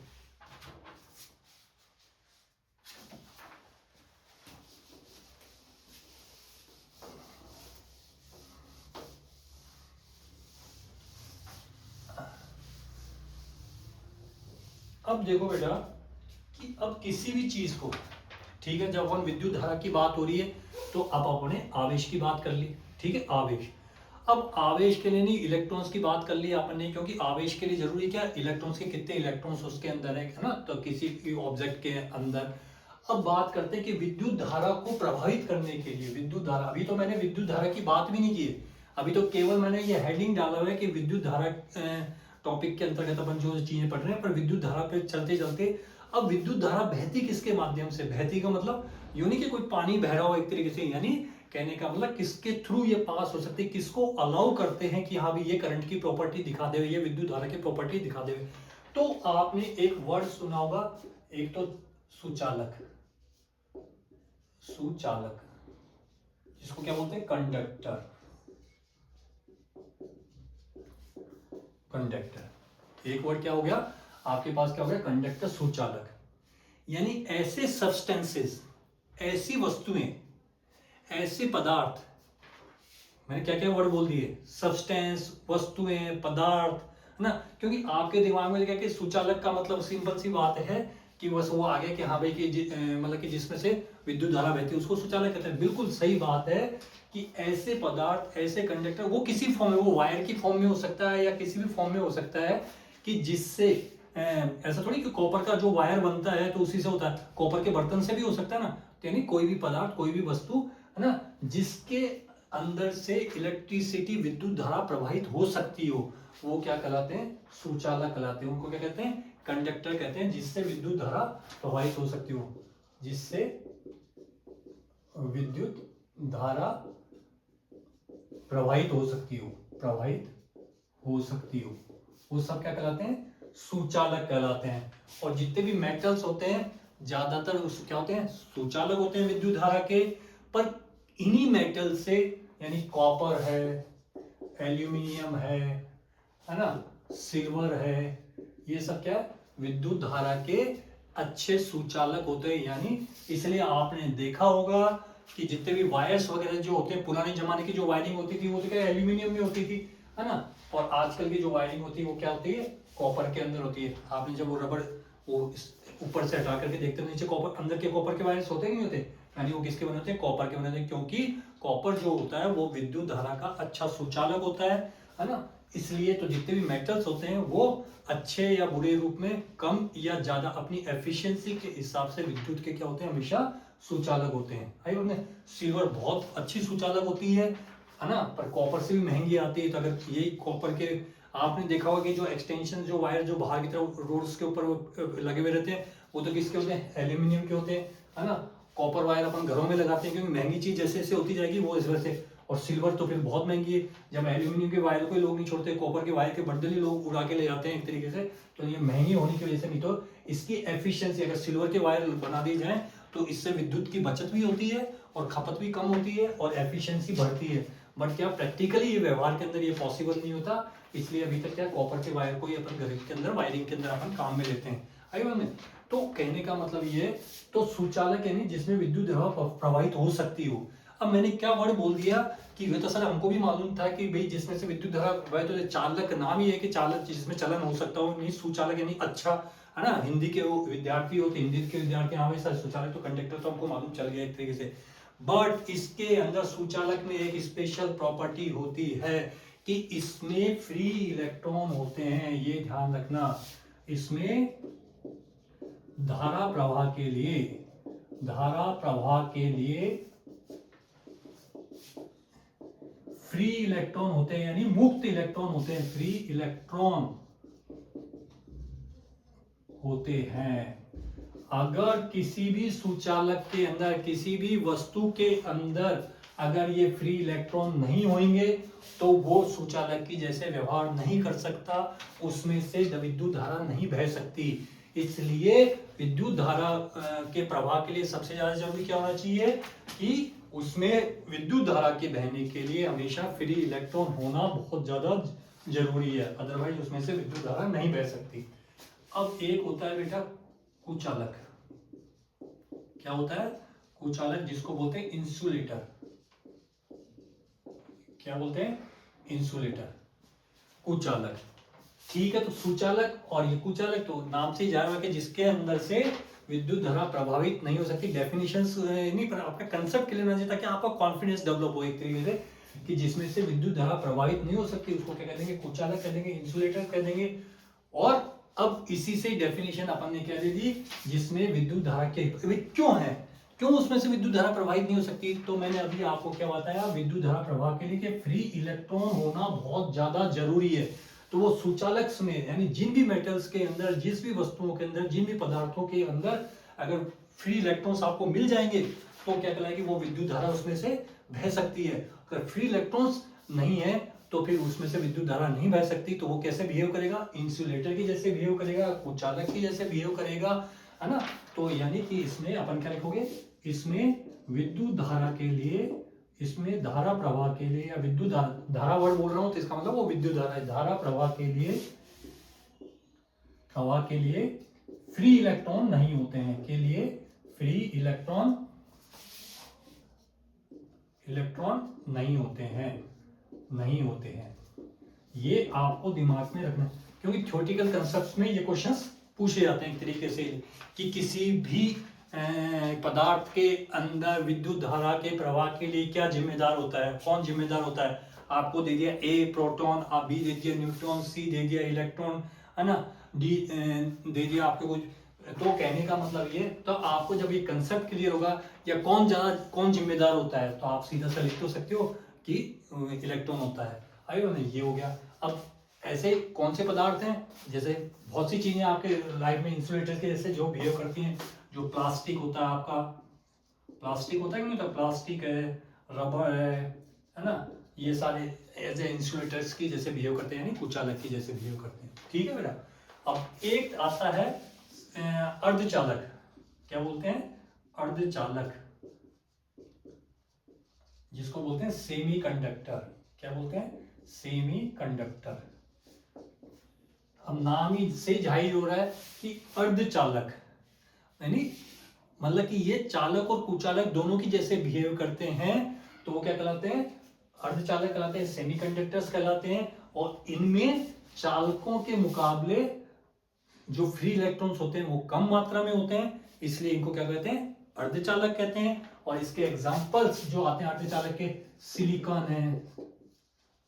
अब देखो बेटा कि अब किसी भी चीज को, ठीक है, जब हम विद्युत धारा की बात हो रही है तो अब अपने आवेश की बात कर ली, ठीक है, आवेश। अब आवेश के लिए नहीं, इलेक्ट्रॉन्स की बात कर ली अपन ने, क्योंकि आवेश के लिए जरूरी क्या, इलेक्ट्रॉन्स के कितने इलेक्ट्रॉन्स उसके अंदर है ना, तो किसी भी ऑब्जेक्ट के अंदर। अब बात करते हैं कि विद्युत धारा को प्रभावित करने के लिए विद्युत धारा, अभी तो मैंने विद्युत धारा की बात भी नहीं की है, अभी तो केवल मैंने ये हेडिंग डाला हुआ है कि विद्युत धारा टॉपिक के अंतर्गत अपन जो चीजें पढ़ रहे हैं, पर विद्युत धारा पे चलते चलते अब विद्युत धारा बहती किसके माध्यम से, बहती का मतलब यूं नहीं कि कोई पानी बह रहा हो एक तरीके से, यानी कहने का मतलब किसके थ्रू ये पास हो सकती है, किसको अलाउ करते हैं कि हाँ भी ये करंट की प्रॉपर्टी दिखा दे, ये विद्युत धारा की प्रॉपर्टी दिखा दे। तो आपने एक वर्ड सुना होगा, एक तो सुचालक, सुचालक जिसको क्या बोलते हैं, कंडक्टर, कंडक्टर। एक वर्ड क्या हो गया आपके पास, क्या हो गया, कंडक्टर, सुचालक। यानी ऐसे सब्सटेंसेस, ऐसी वस्तुएं, ऐसे पदार्थ, मैंने क्या क्या वर्ड बोल दिए, सब्सटेंस, वस्तुएं, पदार्थ, है ना। क्योंकि आपके दिमाग में क्या कि सुचालक का मतलब सिंपल सी बात है कि बस वो आ गया कि हाँ भाई कि मतलब कि जिसमें से विद्युत धारा बहती है उसको सुचालक कहते हैं। बिल्कुल सही बात है कि ऐसे पदार्थ, ऐसे कंडक्टर, वो किसी फॉर्म में, वो वायर की फॉर्म में हो सकता है या किसी भी फॉर्म में हो सकता है कि जिससे ऐसा थोड़ी कि कॉपर का जो वायर बनता है तो उसी से होता है, कॉपर के बर्तन से भी हो सकता है ना। तो यानी कोई भी पदार्थ, कोई भी वस्तु, है ना, जिसके अंदर से इलेक्ट्रिसिटी, विद्युत धारा प्रवाहित हो सकती हो, वो क्या कहलाते हैं, सुचालक कहलाते हैं। उनको क्या कहते हैं, कंडक्टर कहते हैं, जिससे विद्युत धारा प्रवाहित हो सकती हो, जिससे विद्युत धारा प्रवाहित हो सकती हो, प्रवाहित हो सकती हो, वो सब क्या कहलाते हैं, सुचालक कहलाते हैं। और जितने भी मेटल्स होते हैं ज्यादातर उस क्या होते हैं, सुचालक होते हैं विद्युत धारा के। पर इन्हीं मेटल से, यानी कॉपर है, एल्यूमिनियम है ना, सिल्वर है, ये सब क्या विद्युत धारा के अच्छे सुचालक होते हैं। यानी इसलिए आपने देखा होगा कि जितने भी वायर्स वगैरह जो होते हैं, पुराने जमाने की जो वायरिंग होती थी वो तो क्या एल्यूमिनियम में होती थी, है ना। और आजकल की जो वायरिंग होती है वो क्या होती है, कॉपर के अंदर होती है। आपने जब वो रबड़ वो ऊपर से हटा करके देखते हो नीचे कॉपर, अंदर के कॉपर के वायर्स होते नहीं होते, यानी वो किसके बने होते हैं, कॉपर के बने होते हैं। क्योंकि कॉपर जो होता है वो विद्युत धारा का अच्छा सुचालक होता है ना। इसलिए तो जितने भी मेटल्स होते हैं वो अच्छे या बुरे रूप में, कम या ज्यादा, अपनी एफिशिएंसी के हिसाब से विद्युत के क्या होते हैं, हमेशा सुचालक होते हैं। आई उन्हें सिल्वर बहुत अच्छी सुचालक होती है ना, पर कॉपर से भी महंगी आती है। तो अगर यही कॉपर के, आपने देखा होगा कि जो एक्सटेंशन, जो वायर जो बाहर की तरफ रोड्स के ऊपर लगे हुए रहते हैं, वो तो किसके होते हैं, एल्यूमिनियम के होते हैं, है ना। कॉपर वायर अपन घरों में लगाते हैं क्योंकि महंगी चीज जैसे जैसे होती जाएगी वो इस वजह से। और सिल्वर तो फिर बहुत महंगी है, जब एल्यूमिनियम के वायर को ही लोग नहीं छोड़ते, कॉपर के वायर के बंडल ही लोग उड़ा के ले जाते हैं एक तरीके से। तो ये महंगी होने की वजह से, नहीं तो इसकी एफिशिएंसी, अगर सिल्वर के वायर बना दी जाए तो इससे विद्युत की बचत भी होती है और खपत भी कम होती है और एफिशिएंसी बढ़ती है। बट क्या प्रैक्टिकली ये व्यवहार के अंदर ये पॉसिबल नहीं होता, इसलिए अभी तक क्या कॉपर के वायर को ही अपन घर के अंदर वायरिंग के अंदर अपन काम में लेते हैं। आई बात में। तो कहने का मतलब ये, तो सुचालक यानी जिसमें विद्युत धारा प्रवाहित हो सकती हो। अब मैंने क्या वर्ड बोल दिया कि ये तो सर हमको भी मालूम था कि भाई जिसमें से विद्युत धारा प्रवाहित हो, चालक नाम ही है कि चालक जिसमें चलन हो सकता हो, नहीं सुचालक यानी अच्छा है ना, हिंदी के वो विद्यार्थी हो तो हिंदी के विद्यार्थी, हाँ भाई सर सुचालक तो कंडक्टर तो हमको मालूम चल गया एक तरीके से। बट इसके अंदर सुचालक में एक स्पेशल प्रॉपर्टी होती है कि इसमें फ्री इलेक्ट्रॉन होते हैं, ये ध्यान रखना। इसमें धारा प्रवाह के लिए, धारा प्रवाह के लिए फ्री इलेक्ट्रॉन होते हैं, यानी मुक्त इलेक्ट्रॉन होते हैं, फ्री इलेक्ट्रॉन होते हैं। अगर किसी भी सुचालक के अंदर, किसी भी वस्तु के अंदर अगर ये फ्री इलेक्ट्रॉन नहीं होंगे तो वो सुचालक की जैसे व्यवहार नहीं कर सकता, उसमें से विद्युत धारा नहीं बह सकती। इसलिए विद्युत धारा के प्रवाह के लिए सबसे ज्यादा जरूरी क्या होना चाहिए कि उसमें विद्युत धारा के बहने के लिए हमेशा फ्री इलेक्ट्रॉन होना बहुत ज्यादा जरूरी है, अदरवाइज उसमें से विद्युत धारा नहीं बह सकती। अब एक होता है बेटा कुचालक। क्या होता है? कुचालक, जिसको बोलते हैं इंसुलेटर। क्या बोलते हैं? इंसुलेटर, कुचालक। ठीक है, तो सुचालक और ये कुचालक, तो नाम से ही जा रहा है कि जिसके अंदर से विद्युत धारा प्रभावित नहीं हो सकती। डेफिनेशंस नहीं, पर आपका कंसेप्ट क्लियर होना चाहिए ताकि आपका कॉन्फिडेंस डेवलप हो एक तरीके से कि जिसमें से विद्युत धारा प्रभावित नहीं हो सकती, उसको क्या कह देंगे? कुचालक कह देंगे, इंसुलेटर कह देंगे। और अब इसी से डेफिनेशन अपन ने क्या दे दी, जिसमें विद्युत धारा के क्यों है, क्यों उसमें से विद्युत धारा प्रवाहित नहीं हो सकती, तो मैंने अभी आपको क्या बताया, विद्युत धारा प्रवाह के लिए कि फ्री इलेक्ट्रॉन होना बहुत ज्यादा जरूरी है। तो वो सुचालक में, यानी जिन भी मेटल्स के अंदर, जिस भी वस्तुओं के अंदर, जिन भी पदार्थों के अंदर अगर फ्री इलेक्ट्रॉन्स आपको मिल जाएंगे तो क्या कहलाएगी, वो विद्युत धारा उसमें से बह सकती है। अगर फ्री इलेक्ट्रॉन्स नहीं है तो फिर उसमें से विद्युत धारा नहीं बह सकती। तो वो कैसे बिहेव करेगा? इंसुलेटर की जैसे बिहेव करेगा, कुचालक की जैसे बिहेव करेगा, है ना। तो यानी कि इसमें अपन क्या लिखोगे, इसमें विद्युत धारा के लिए, इसमें धारा प्रवाह के लिए, या विद्युत धारा वर्ड बोल रहा हूं तो इसका मतलब वो विद्युत धारा है। धारा प्रवाह के लिए, प्रवाह के लिए फ्री इलेक्ट्रॉन नहीं होते हैं, के लिए फ्री इलेक्ट्रॉन नहीं होते हैं, नहीं होते हैं। ये आपको दिमाग में रखना, क्योंकि थ्योरेटिकल कंसेप्ट्स में ये क्वेश्चंस पूछे जाते हैं एक तरीके से कि किसी भी पदार्थ के अंदर विद्युत धारा के प्रवाह के लिए क्या जिम्मेदार होता है, कौन जिम्मेदार होता है। आपको दे दिया ए प्रोटॉन, आप बी दे दिया न्यूट्रॉन, सी दे दिया इलेक्ट्रॉन, है ना, डी दे दिया आपको कुछ। तो कहने का मतलब ये, तो आपको जब ये कंसेप्ट क्लियर होगा या कौन जिम्मेदार होता है, तो आप सीधा सा लिख तो सकते हो कि इलेक्ट्रॉन होता है। आइए ना, ये हो गया। अब ऐसे कौन से पदार्थ हैं, जैसे बहुत सी चीजें आपके लाइफ में इंसुलेटर के जैसे जो बिहेव करती हैं, जो प्लास्टिक होता है आपका, प्लास्टिक होता है कि नहीं, तो प्लास्टिक है, रबर है ना, ये सारे एज ए इंसुलेटर्स की जैसे बिहेव करते हैं, यानी कुचालक की जैसे बिहेव करते हैं। ठीक है बेटा। अब एक आता है अर्धचालक। क्या बोलते हैं? अर्धचालक, जिसको बोलते हैं सेमी कंडक्टर। क्या बोलते हैं? Semi conductor. अब नाम ही से जाहिर हो रहा है कि अर्धचालक, यानी मतलब कि ये चालक और कुचालक दोनों की जैसे बिहेव करते हैं, तो वो क्या कहलाते हैं? अर्धचालक कहलाते हैं, सेमीकंडक्टर्स कहलाते हैं। और इनमें चालकों के मुकाबले जो फ्री इलेक्ट्रॉन्स होते हैं वो कम मात्रा में होते हैं, इसलिए इनको क्या कहते हैं? अर्धचालक कहते हैं। और इसके एग्जांपल्स जो आते हैं अर्धचालक के, सिलिकॉन है,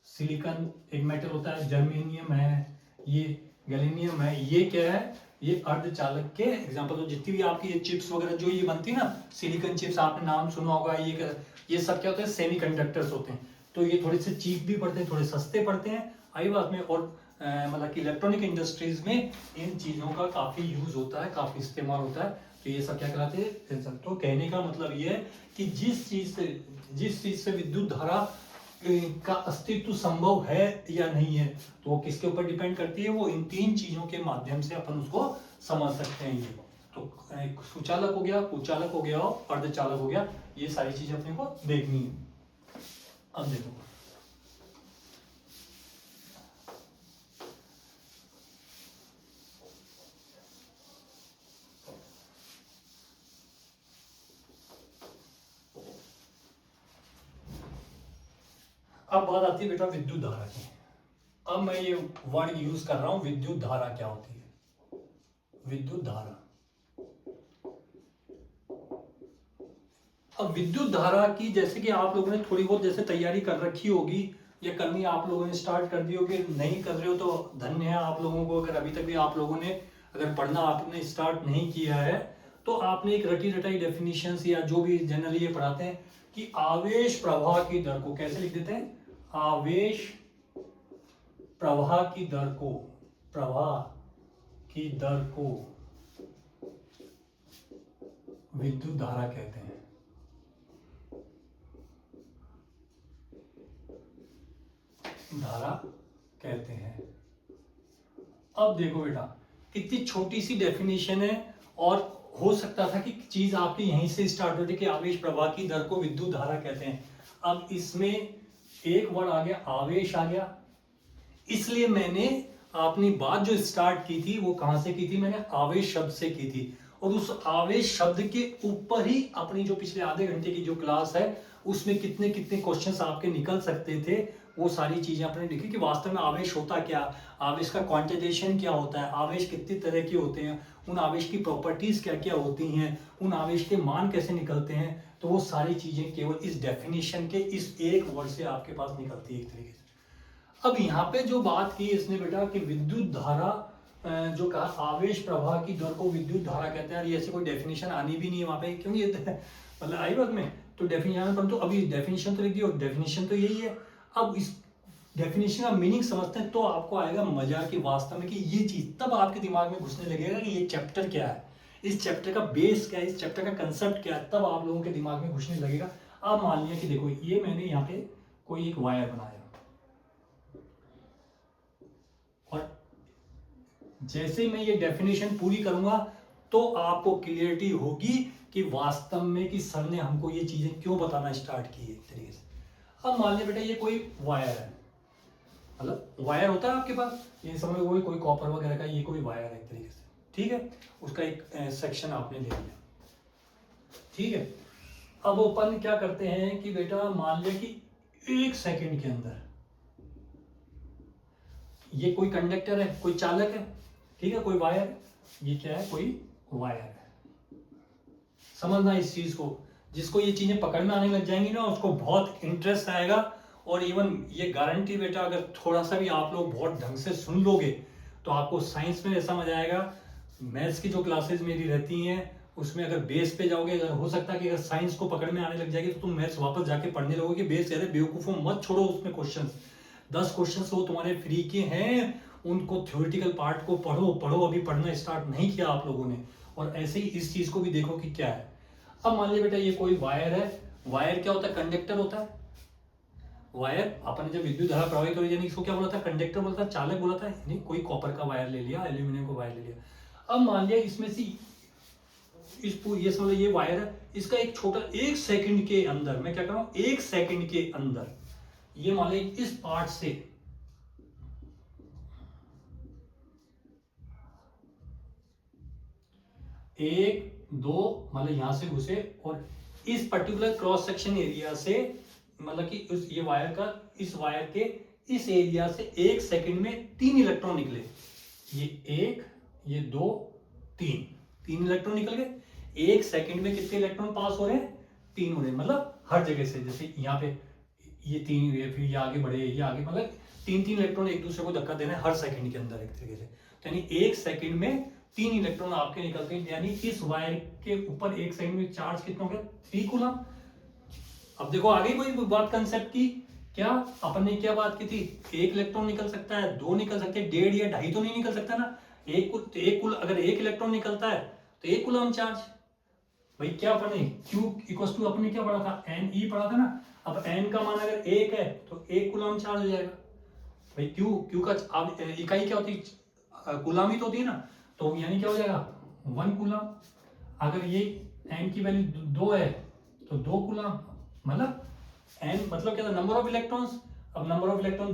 सिलिकॉन एक मेटल होता है, जर्मेनियम है, ये गैलिनियम है, ये क्या है? ये अर्धचालक के एग्जांपल। तो जितनी भी आपकी ये चिप्स वगैरह जो ये बनती है ना, सिलिकॉन चिप्स, आपने नाम सुना होगा, ये सब क्या होते हैं? सेमीकंडक्टर्स होते हैं। तो ये थोड़े से चीप भी पड़ते हैं, थोड़े सस्ते पड़ते हैं, आई बात में। और मतलब कि इलेक्ट्रॉनिक इंडस्ट्रीज में इन चीजों का काफी यूज होता है, काफी इस्तेमाल होता है। तो ये सब क्या कहलाते हैं? तो कहने का मतलब ये है कि जिस चीज से विद्युत धारा का अस्तित्व संभव है या नहीं है, तो वो किसके ऊपर डिपेंड करती है? वो इन तीन चीजों के माध्यम से अपन उसको समझ सकते हैं। ये तो सुचालक हो गया, कुचालक हो गया और अर्धचालक हो गया, ये सारी चीजें अपने को देखनी है। अब देखो, अब बात आती है बेटा विद्युत धारा की। अब मैं ये वर्ड यूज कर रहा हूं, विद्युत धारा क्या होती है। विद्युत धारा, अब विद्युत धारा की जैसे कि आप लोगों ने थोड़ी बहुत जैसे तैयारी कर रखी होगी या करनी आप लोगों ने स्टार्ट कर दी होगी, नहीं कर रहे हो तो धन्य है आप लोगों को। अगर अभी तक भी आप लोगों ने अगर पढ़ना आपने स्टार्ट नहीं किया है तो आपने एक रटी रटाई डेफिनेशन या जो भी जनरली ये पढ़ाते हैं कि आवेश प्रवाह की दर को कैसे लिख देते हैं, आवेश प्रवाह की दर को, प्रवाह की दर को विद्युत धारा कहते हैं। धारा कहते हैं। अब देखो बेटा कितनी छोटी सी डेफिनेशन है और हो सकता था कि चीज आपकी यहीं से स्टार्ट होती कि आवेश प्रवाह की दर को विद्युत धारा कहते हैं। अब इसमें एक वर्ड आ गया, आवेश आ गया, इसलिए मैंने अपनी बात जो स्टार्ट की थी वो कहां से की थी, मैंने आवेश शब्द से की थी। और उस आवेश शब्द के ऊपर ही अपनी जो पिछले आधे घंटे की जो क्लास है उसमें कितने कितने क्वेश्चंस आपके निकल सकते थे वो सारी चीजें आपने लिखी कि वास्तव में आवेश होता क्या, आवेश का क्वांटिटेशन क्या होता है, आवेश कितनी तरह के होते हैं, उन आवेश की प्रॉपर्टीज क्या क्या होती हैं, उन आवेश के मान कैसे निकलते हैं। तो वो सारी चीजें केवल इस डेफिनेशन के इस एक वर्ड से आपके पास निकलती है एक तरीके से। अब यहाँ पे जो बात की इसने बेटा कि विद्युत धारा जो कहा आवेश प्रवाह की दर को विद्युत धारा कहते हैं, और ऐसी कोई डेफिनेशन आनी भी नहीं है वहां पे, क्योंकि मतलब आई बात में तो डेफिनेशन, परंतु अभी डेफिनेशन तो लिख दी और डेफिनेशन तो यही है। अब इस डेफिनेशन का मीनिंग समझते हैं तो आपको आएगा मजा कि वास्तव में कि ये चीज तब आपके दिमाग में घुसने लगेगा कि ये चैप्टर क्या है, इस चैप्टर का बेस क्या है, इस चैप्टर का कंसेप्ट क्या है, तब आप लोगों के दिमाग में घुसने लगेगा। अब मान लिया कि देखो ये मैंने यहाँ पे कोई एक वायर बनाया और जैसे मैं ये डेफिनेशन पूरी करूंगा तो आपको क्लियरिटी होगी कि वास्तव में कि सर ने हमको ये चीजें क्यों बताना स्टार्ट की एक तरीके से। अब मान लिया बेटा ये कोई वायर है, मतलब वायर होता है आपके पास, ये समझ लो कोई कॉपर वगैरह का ये कोई वायर है एक तरीके से, ठीक है, उसका एक सेक्शन आपने ले लिया, ठीक है। अब अपन क्या करते हैं कि बेटा मान लिया कि एक सेकंड के अंदर ये कोई कंडक्टर है, कोई चालक है, ठीक है, कोई वायर है, ये क्या है, कोई वायर है। समझना इस चीज को, जिसको ये चीजें पकड़ में आने लग जाएंगी ना उसको बहुत इंटरेस्ट आएगा। और इवन ये गारंटी बेटा अगर थोड़ा सा भी आप लोग बहुत ढंग से सुन लोगे तो आपको साइंस में ऐसा मजा आएगा। मैथ्स की जो क्लासेस मेरी रहती हैं उसमें अगर बेस पे जाओगे, अगर हो सकता है कि अगर साइंस को पकड़ में आने लग जाएगी तो तुम मैथ्स वापस जाके पढ़ने लगोगे। बेस कहते बेवकूफों मत छोड़ो, उसमें क्वेश्चन 10 क्वेश्चन वो तुम्हारे फ्री के हैं, उनको थ्योरेटिकल पार्ट को पढ़ो पढ़ो, अभी पढ़ना स्टार्ट नहीं किया आप लोगों ने। और ऐसे ही इस चीज को भी देखो कि क्या है। अब मान लिया बेटा ये कोई वायर है, वायर क्या होता है, कंडक्टर होता है। वायर अपन जब विद्युत धारा प्रवाहित हो रही है इसको क्या बोला था, कंडक्टर बोला था, चालक बोला था, यानी कोई कॉपर का वायर ले लिया, एल्यूमिनियम का वायर ले लिया। अब मान लिया इसमें से ये समझ ये वायर है, इसका एक छोटा एक सेकंड के अंदर मैं क्या कर रहा हूं, एक सेकंड के अंदर ये मान लिया इस पार्ट से एक दो मतलब यहां से घुसे और इस पर्टिकुलर क्रॉस सेक्शन एरिया से मतलब कि उस ये वायर का इस वायर के इस एरिया से एक सेकंड में 3 इलेक्ट्रॉन निकले। ये एक, ये दो, तीन इलेक्ट्रॉन निकल गए। एक सेकंड में कितने इलेक्ट्रॉन पास हो रहे हैं, 3 हो रहे हैं, मतलब हर जगह से। जैसे यहाँ पे ये 3 हुए, फिर ये आगे बढ़े, ये आगे, मतलब 3 इलेक्ट्रॉन एक दूसरे को धक्का देना है हर सेकंड के अंदर एक तरीके से। तो यानी एक सेकंड में 3 इलेक्ट्रॉन आपके निकलते हैं, यानी इस वायर के ऊपर एक सेकंड में चार्ज कितना हो गया, 3 कूलम। अब देखो आगे कोई बात कंसेप्ट की, क्या अपन ने क्या बात की थी, एक इलेक्ट्रॉन निकल सकता है, 2 निकल सकते हैं, 1.5 या 2.5 तो नहीं निकल सकता ना। अगर एक इलेक्ट्रॉन निकलता है तो 1 कूलम चार्ज। भाई क्या अपन ने Q इक्वल टू अपन ने क्या पढ़ा था, Ne पढ़ा था ना। अब n का मान अगर 1 है तो 1 कूलम चार्ज हो जाएगा। भाई Q का अब इकाई क्या होती है, कूलम ही तो होती है ना, तो यानी क्या हो जाएगा 1 कूलम। अगर ये n की वैल्यू 2 है तो 2 कूलम, मतलब n मतलब क्या था, नंबर ऑफ इलेक्ट्रॉन्स। अब नंबर ऑफ इलेक्ट्रॉन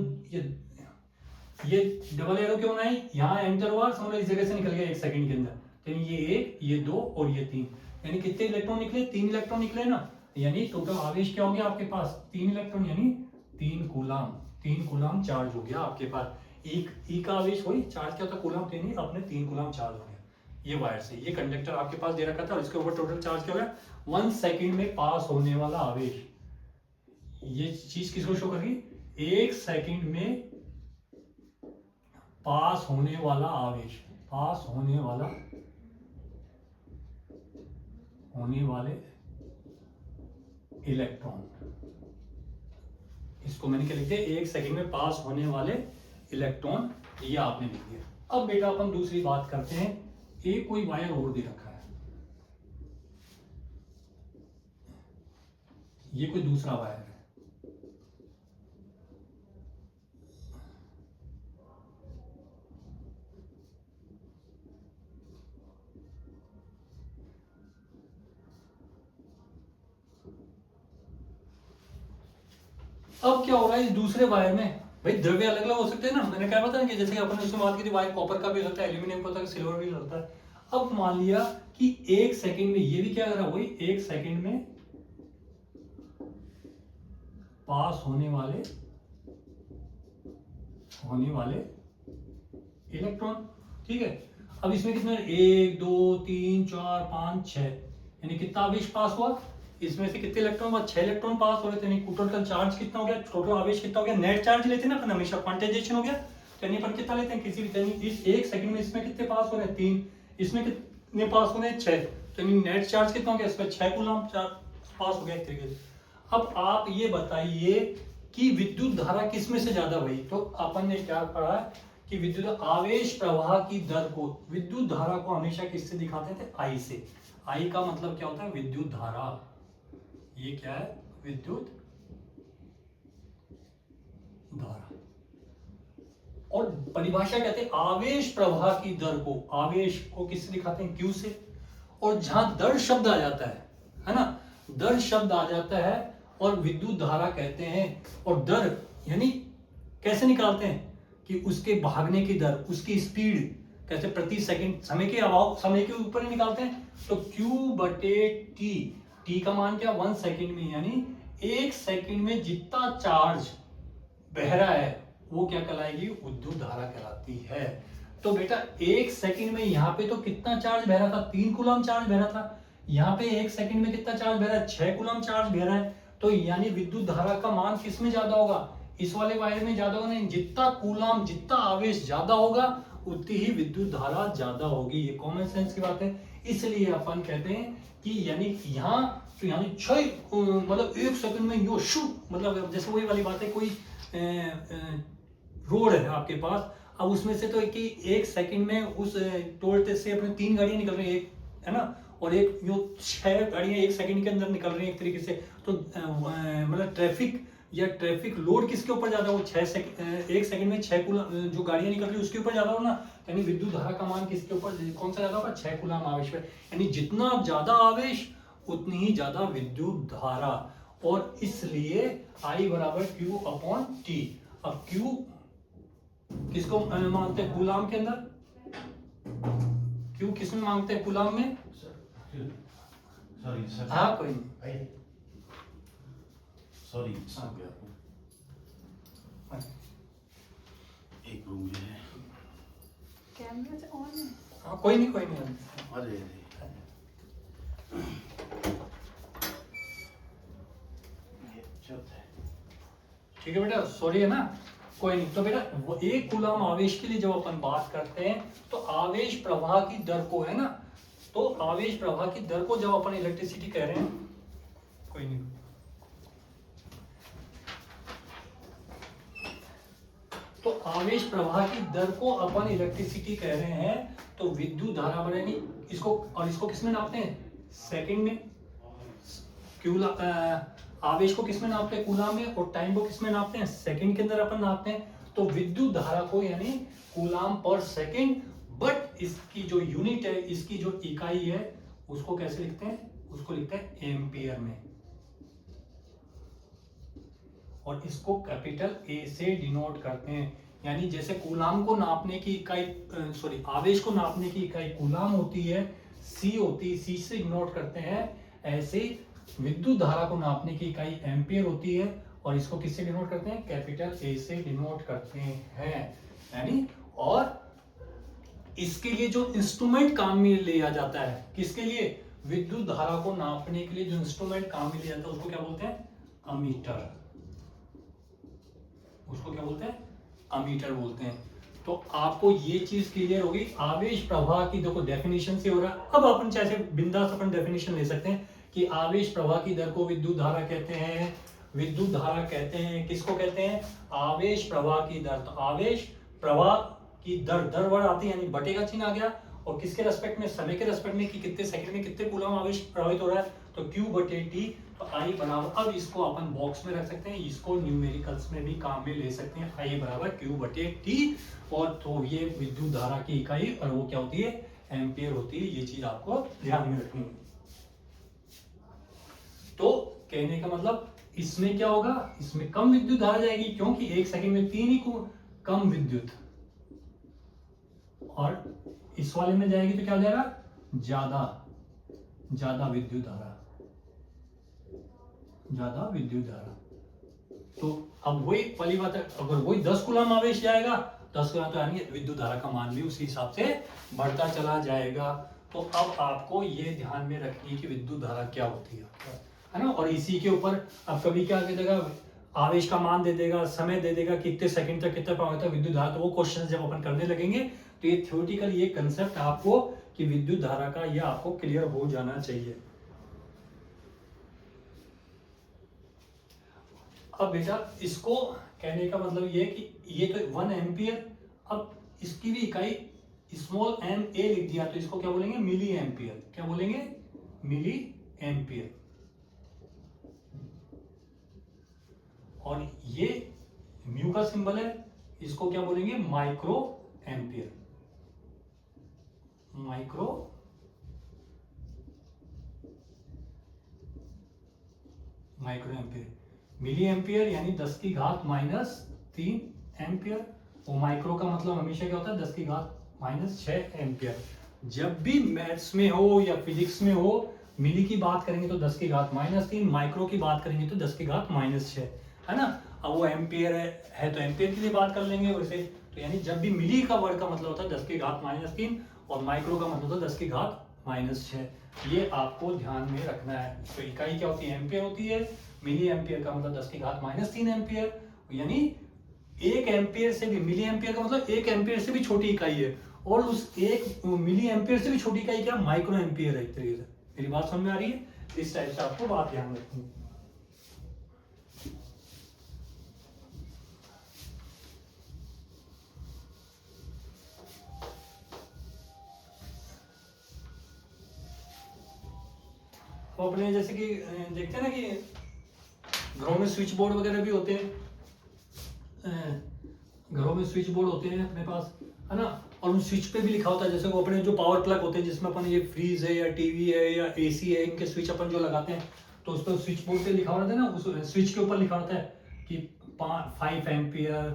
ये डबल एरो क्यों बनाई, यहाँ एंटर हुआ समझ इस जगह से निकल गया एक सेकंड के अंदर, तो ये 1, ये 2 और ये 3, यानी कितने इलेक्ट्रॉन निकले, 3 इलेक्ट्रॉन निकले ना। यानी टोटल आवेश क्या हो गया आपके पास, 3 इलेक्ट्रॉन, यानी तीन कूलाम चार्ज हो गया आपके पास। ई का आवेश वही चार्ज क्या होता है कूलाम, तीन ही, अपने 3 कूलाम चार्ज हो गया ये वायर से। ये कंडक्टर आपके पास दे रखा था और इसके ऊपर टोटल चार्ज क्या हो गया 1 सेकंड में पास होने वाला आवेश। ये चीज किसको शो कर रही है, 1 सेकंड में पास होने वाला आवेश, पास होने वाले इलेक्ट्रॉन। इसको मैंने क्या लिख दिया, 1 सेकंड में पास होने वाले इलेक्ट्रॉन, ये आपने लिख दिया। अब बेटा अपन दूसरी बात करते हैं, एक कोई वायर और दे रखा है, ये कोई दूसरा वायर है, अब क्या हो रहा है इस दूसरे वायर में, भाई द्रव्य अलग अलग हो सकते हैं ना, मैंने क्या बताया कि जैसे अपन उसमें बात की थी वायर कॉपर का भी हो सकता है, एल्यूमिनियम का होता है, सिल्वर भी होता है। अब मान लिया कि 1 सेकंड में ये भी क्या कर रहा है, वही 1 सेकंड में पास होने वाले इलेक्ट्रॉन, ठीक है। अब इसमें कितने 1 2 3 4 5 6 यानी कितना आवेश पास हुआ, इसमें से कितने इलेक्ट्रॉन हुआ 6 इलेक्ट्रॉन पास हो रहे थे, यानी टोटल चार्ज कितना हो गया, टोटल आवेश कितना हो गया, नेट चार्ज लेते हैं ना अपन हमेशा, क्वांटाइजेशन हो गया, तो यानी अपन कितना लेते हैं किसी भी, यानी इस 1 सेकंड में इसमें कितने पास हो रहे हैं 3, इसमें कितने पास हो रहे हैं 6, तो यानी नेट चार्ज कितना हो गया, इसमें 6 कूलम चार्ज पास हो गया एक तरीके से। अब आप ये बताइए कि विद्युत धारा किसमें से ज्यादा हुई, तो अपन ने क्या पढ़ा है कि विद्युत आवेश प्रवाह की दर को, विद्युत धारा को हमेशा किससे दिखाते थे, आई से। आई का मतलब क्या होता है, विद्युत धारा, ये क्या है, विद्युत धारा, और परिभाषा कहते हैं आवेश प्रवाह की दर को, आवेश को किससे दिखाते हैं, क्यू से। और जहां दर शब्द आ जाता है ना, दर शब्द आ जाता है और विद्युत धारा कहते हैं, और दर यानी कैसे निकालते हैं कि उसके भागने की दर, उसकी स्पीड कैसे प्रति सेकंड, समय के अभाव, समय के ऊपर ही निकालते हैं, तो Q/T, T का मान क्या 1 सेकंड में, यानी 1 सेकंड में जितना चार्ज बह रहा है वो क्या कहलाएगी, विद्युत धारा कहलाती है। तो बेटा 1 सेकंड में यहाँ पे तो कितना चार्ज बह रहा था, 3 कूलम चार्ज बह रहा था, यहाँ पे 1 सेकंड में कितना चार्ज बह रहा है, 6 कूलम चार्ज बह रहा है, तो यानी विद्युत धारा का मान किस में ज्यादा होगा, इस वाले वायर में ज्यादा होगा, नहीं, जितना कूलम, जितना आवेश ज्यादा होगा उतनी ही विद्युत धारा ज्यादा होगी, ये कॉमन सेंस की बात है। इसलिए अपन कहते हैं कि यानी यहाँ तो यानी 6 मतलब 1 सेकंड में यो शू, मतलब जैसे वही वाली बात है, कोई रोड है आपके पास, अब उसमें से तो कि 1 सेकंड में उस टोल से अपने 3 गाड़ियां निकल रही है, एक है ना, और एक यो 6 गाड़ियां 1 सेकंड के अंदर निकल रही है एक तरीके से, तो मतलब ट्रैफिक या ट्रैफिक लोड किसके ऊपर ज्यादा हो, 1 सेकंड में 6 कूलम जो गाड़ियां निकल रही है उसके ऊपर ज्यादा हो ना, यानी विद्युत धारा का मान किसके ऊपर, कौन सा ज्यादा होगा, 6 कूलम आवेश पे, यानी जितना ज्यादा आवेश उतनी ही ज्यादा विद्युत धारा, और इसलिए I बराबर Q/T। अब Q किसको मांगते हैं कूलम के अंदर, Q किसमें मांगते हैं कूलम में, सॉरी हाँ कोई नहीं, सॉरी हाँ, एक रूम में है, कैमरा ऑन है, हाँ कोई नहीं अरे ठीक है बेटा, सॉरी है ना, कोई नहीं। तो बेटा वो 1 कूलम आवेश के लिए जब अपन बात करते हैं तो आवेश प्रवाह की दर को, है ना, तो आवेश प्रवाह की दर को जब अपन इलेक्ट्रिसिटी कह रहे हैं, कोई नहीं, तो आवेश प्रवाह की दर को अपन इलेक्ट्रिसिटी कह रहे हैं, तो विद्युत धारा बनेगी इसको, और इसको किसमें नापते हैं, सेकंड में, आवेश को किसमें नापते हैं, कूलम में, और टाइम को किसमें नापते हैं, सेकंड के अंदर अपन नापते हैं। तो विद्युत धारा को यानी कूलम पर सेकंड, बट इसकी जो यूनिट है, इसकी जो इकाई है उसको कैसे लिखते हैं, उसको लिखते हैं एम्पियर में, और इसको कैपिटल ए से डिनोट करते हैं। यानी जैसे कूलम को नापने की इकाई, सॉरी आवेश को नापने की इकाई कूलम होती है, सी होती है, सी से डिनोट करते हैं, ऐसे विद्युत धारा को नापने की इकाई एम्पियर होती है, और इसको किससे डिनोट करते हैं, कैपिटल ए से डिनोट करते हैं, यानी और इसके लिए जो इंस्ट्रूमेंट काम में लिया जाता है, किसके लिए, विद्युत धारा को नापने के लिए जो इंस्ट्रूमेंट काम में लिया जाता है उसको क्या बोलते हैं, अमीटर। उसको क्या बोलते हैं, अमीटर बोलते हैं। तो आपको ये चीज क्लियर होगी। आवेश प्रवाह की देखो डेफिनेशन से हो रहा है। अब अपन चाहे बिंदास अपन डेफिनेशन ले सकते हैं कि आवेश प्रवाह की दर को विद्युत धारा कहते हैं। विद्युत धारा कहते हैं, किसको कहते हैं, आवेश प्रवाह की दर। तो आवेश प्रवाह की दर, दर वर्ड आती है यानी बटे का चिन्ह आ गया, और किसके रेस्पेक्ट में, समय के रेस्पेक्ट में कि कितने सेकंड में कितने कूलम आवेश प्रवाहित हो रहा है, तो Q बटे T। तो I बराबर, अब इसको अपन बॉक्स में रख सकते हैं, इसको न्यूमेरिकल्स में भी काम में ले सकते हैं। I बराबर Q बटे T, और तो ये विद्युत धारा की इकाई, और वो क्या होती है, एम्पियर होती है। ये चीज आपको ध्यान में रखनी है। तो कहने का मतलब इसमें क्या होगा, इसमें कम विद्युत धारा जाएगी, क्योंकि एक सेकंड में 3 ही कम विद्युत, और इस वाले में जाएगी तो क्या हो जाएगा, ज्यादा विद्युत धारा, ज्यादा विद्युत धारा। तो अब वही वाली बात है, अगर वही 10 कूलम आवेश जाएगा, 10 कूलम, तो यानी विद्युत धारा का मान भी उसी हिसाब से बढ़ता चला जाएगा। तो अब आपको ये ध्यान में रखनी है कि विद्युत धारा क्या होती है ना। और इसी के ऊपर अब कभी क्या कर देगा, आवेश का मान दे देगा, समय दे देगा, कितने सेकंड तक कितना प्रवाहित है विद्युत धारा। तो वो क्वेश्चन जब अपन करने लगेंगे तो ये थ्योरेटिकल ये कंसेप्ट आपको कि विद्युत धारा का ये आपको क्लियर हो जाना चाहिए। अब बेटा इसको कहने का मतलब ये कि ये तो 1 एम्पियर, अब इसकी भी इकाई स्मॉल m a लिख दिया, तो इसको क्या बोलेंगे, मिली एम्पियर। क्या बोलेंगे, मिली एम्पियर। और ये म्यू का सिंबल है, इसको क्या बोलेंगे, micro ampere. Micro ampere. Milli ampere यानी 10 की घात -3 एम्पियर। वो माइक्रो का मतलब हमेशा क्या होता है, 10 की घात -6 एम्पियर। जब भी मैथ्स में हो या फिजिक्स में हो, मिली की बात करेंगे तो 10 की घात -3, माइक्रो की बात करेंगे तो 10 की घात -6, है ना। अब वो एम्पियर है तो एम्पियर के लिए बात कर लेंगे वैसे। तो यानी जब भी मिली का वर्ड का मतलब होता है 10 की घात -3, और माइक्रो का मतलब होता है 10 की घात -6। ये आपको ध्यान में रखना है। तो इकाई क्या होती है, एम्पियर होती है। मिली एम्पियर का मतलब 10 की घात -3 एम्पियर, यानी 1 एम्पियर से भी, मिली एम्पियर का मतलब 1 एम्पियर से भी छोटी इकाई है, और उस 1 मिली एम्पियर से भी छोटी इकाई क्या, माइक्रो एम्पियर है। एक तरीके से मेरी बात समझ में आ रही है। इस टाइप से आपको बात ध्यान रखनी है। तो अपने जैसे कि देखते हैं ना कि घरों में स्विच बोर्ड वगैरह भी होते हैं, घरों में स्विच बोर्ड होते हैं अपने पास, है ना। और उन स्विच पे भी लिखा होता है, जैसे वो अपने जो पावर प्लग होते हैं जिसमें अपन ये फ्रीज है या टीवी है या एसी है, इनके स्विच अपन जो लगाते हैं, तो उस पर स्विच बोर्ड पे लिखा होता है ना, उस स्विच के ऊपर लिखा होता है कि 5 एम्पियर,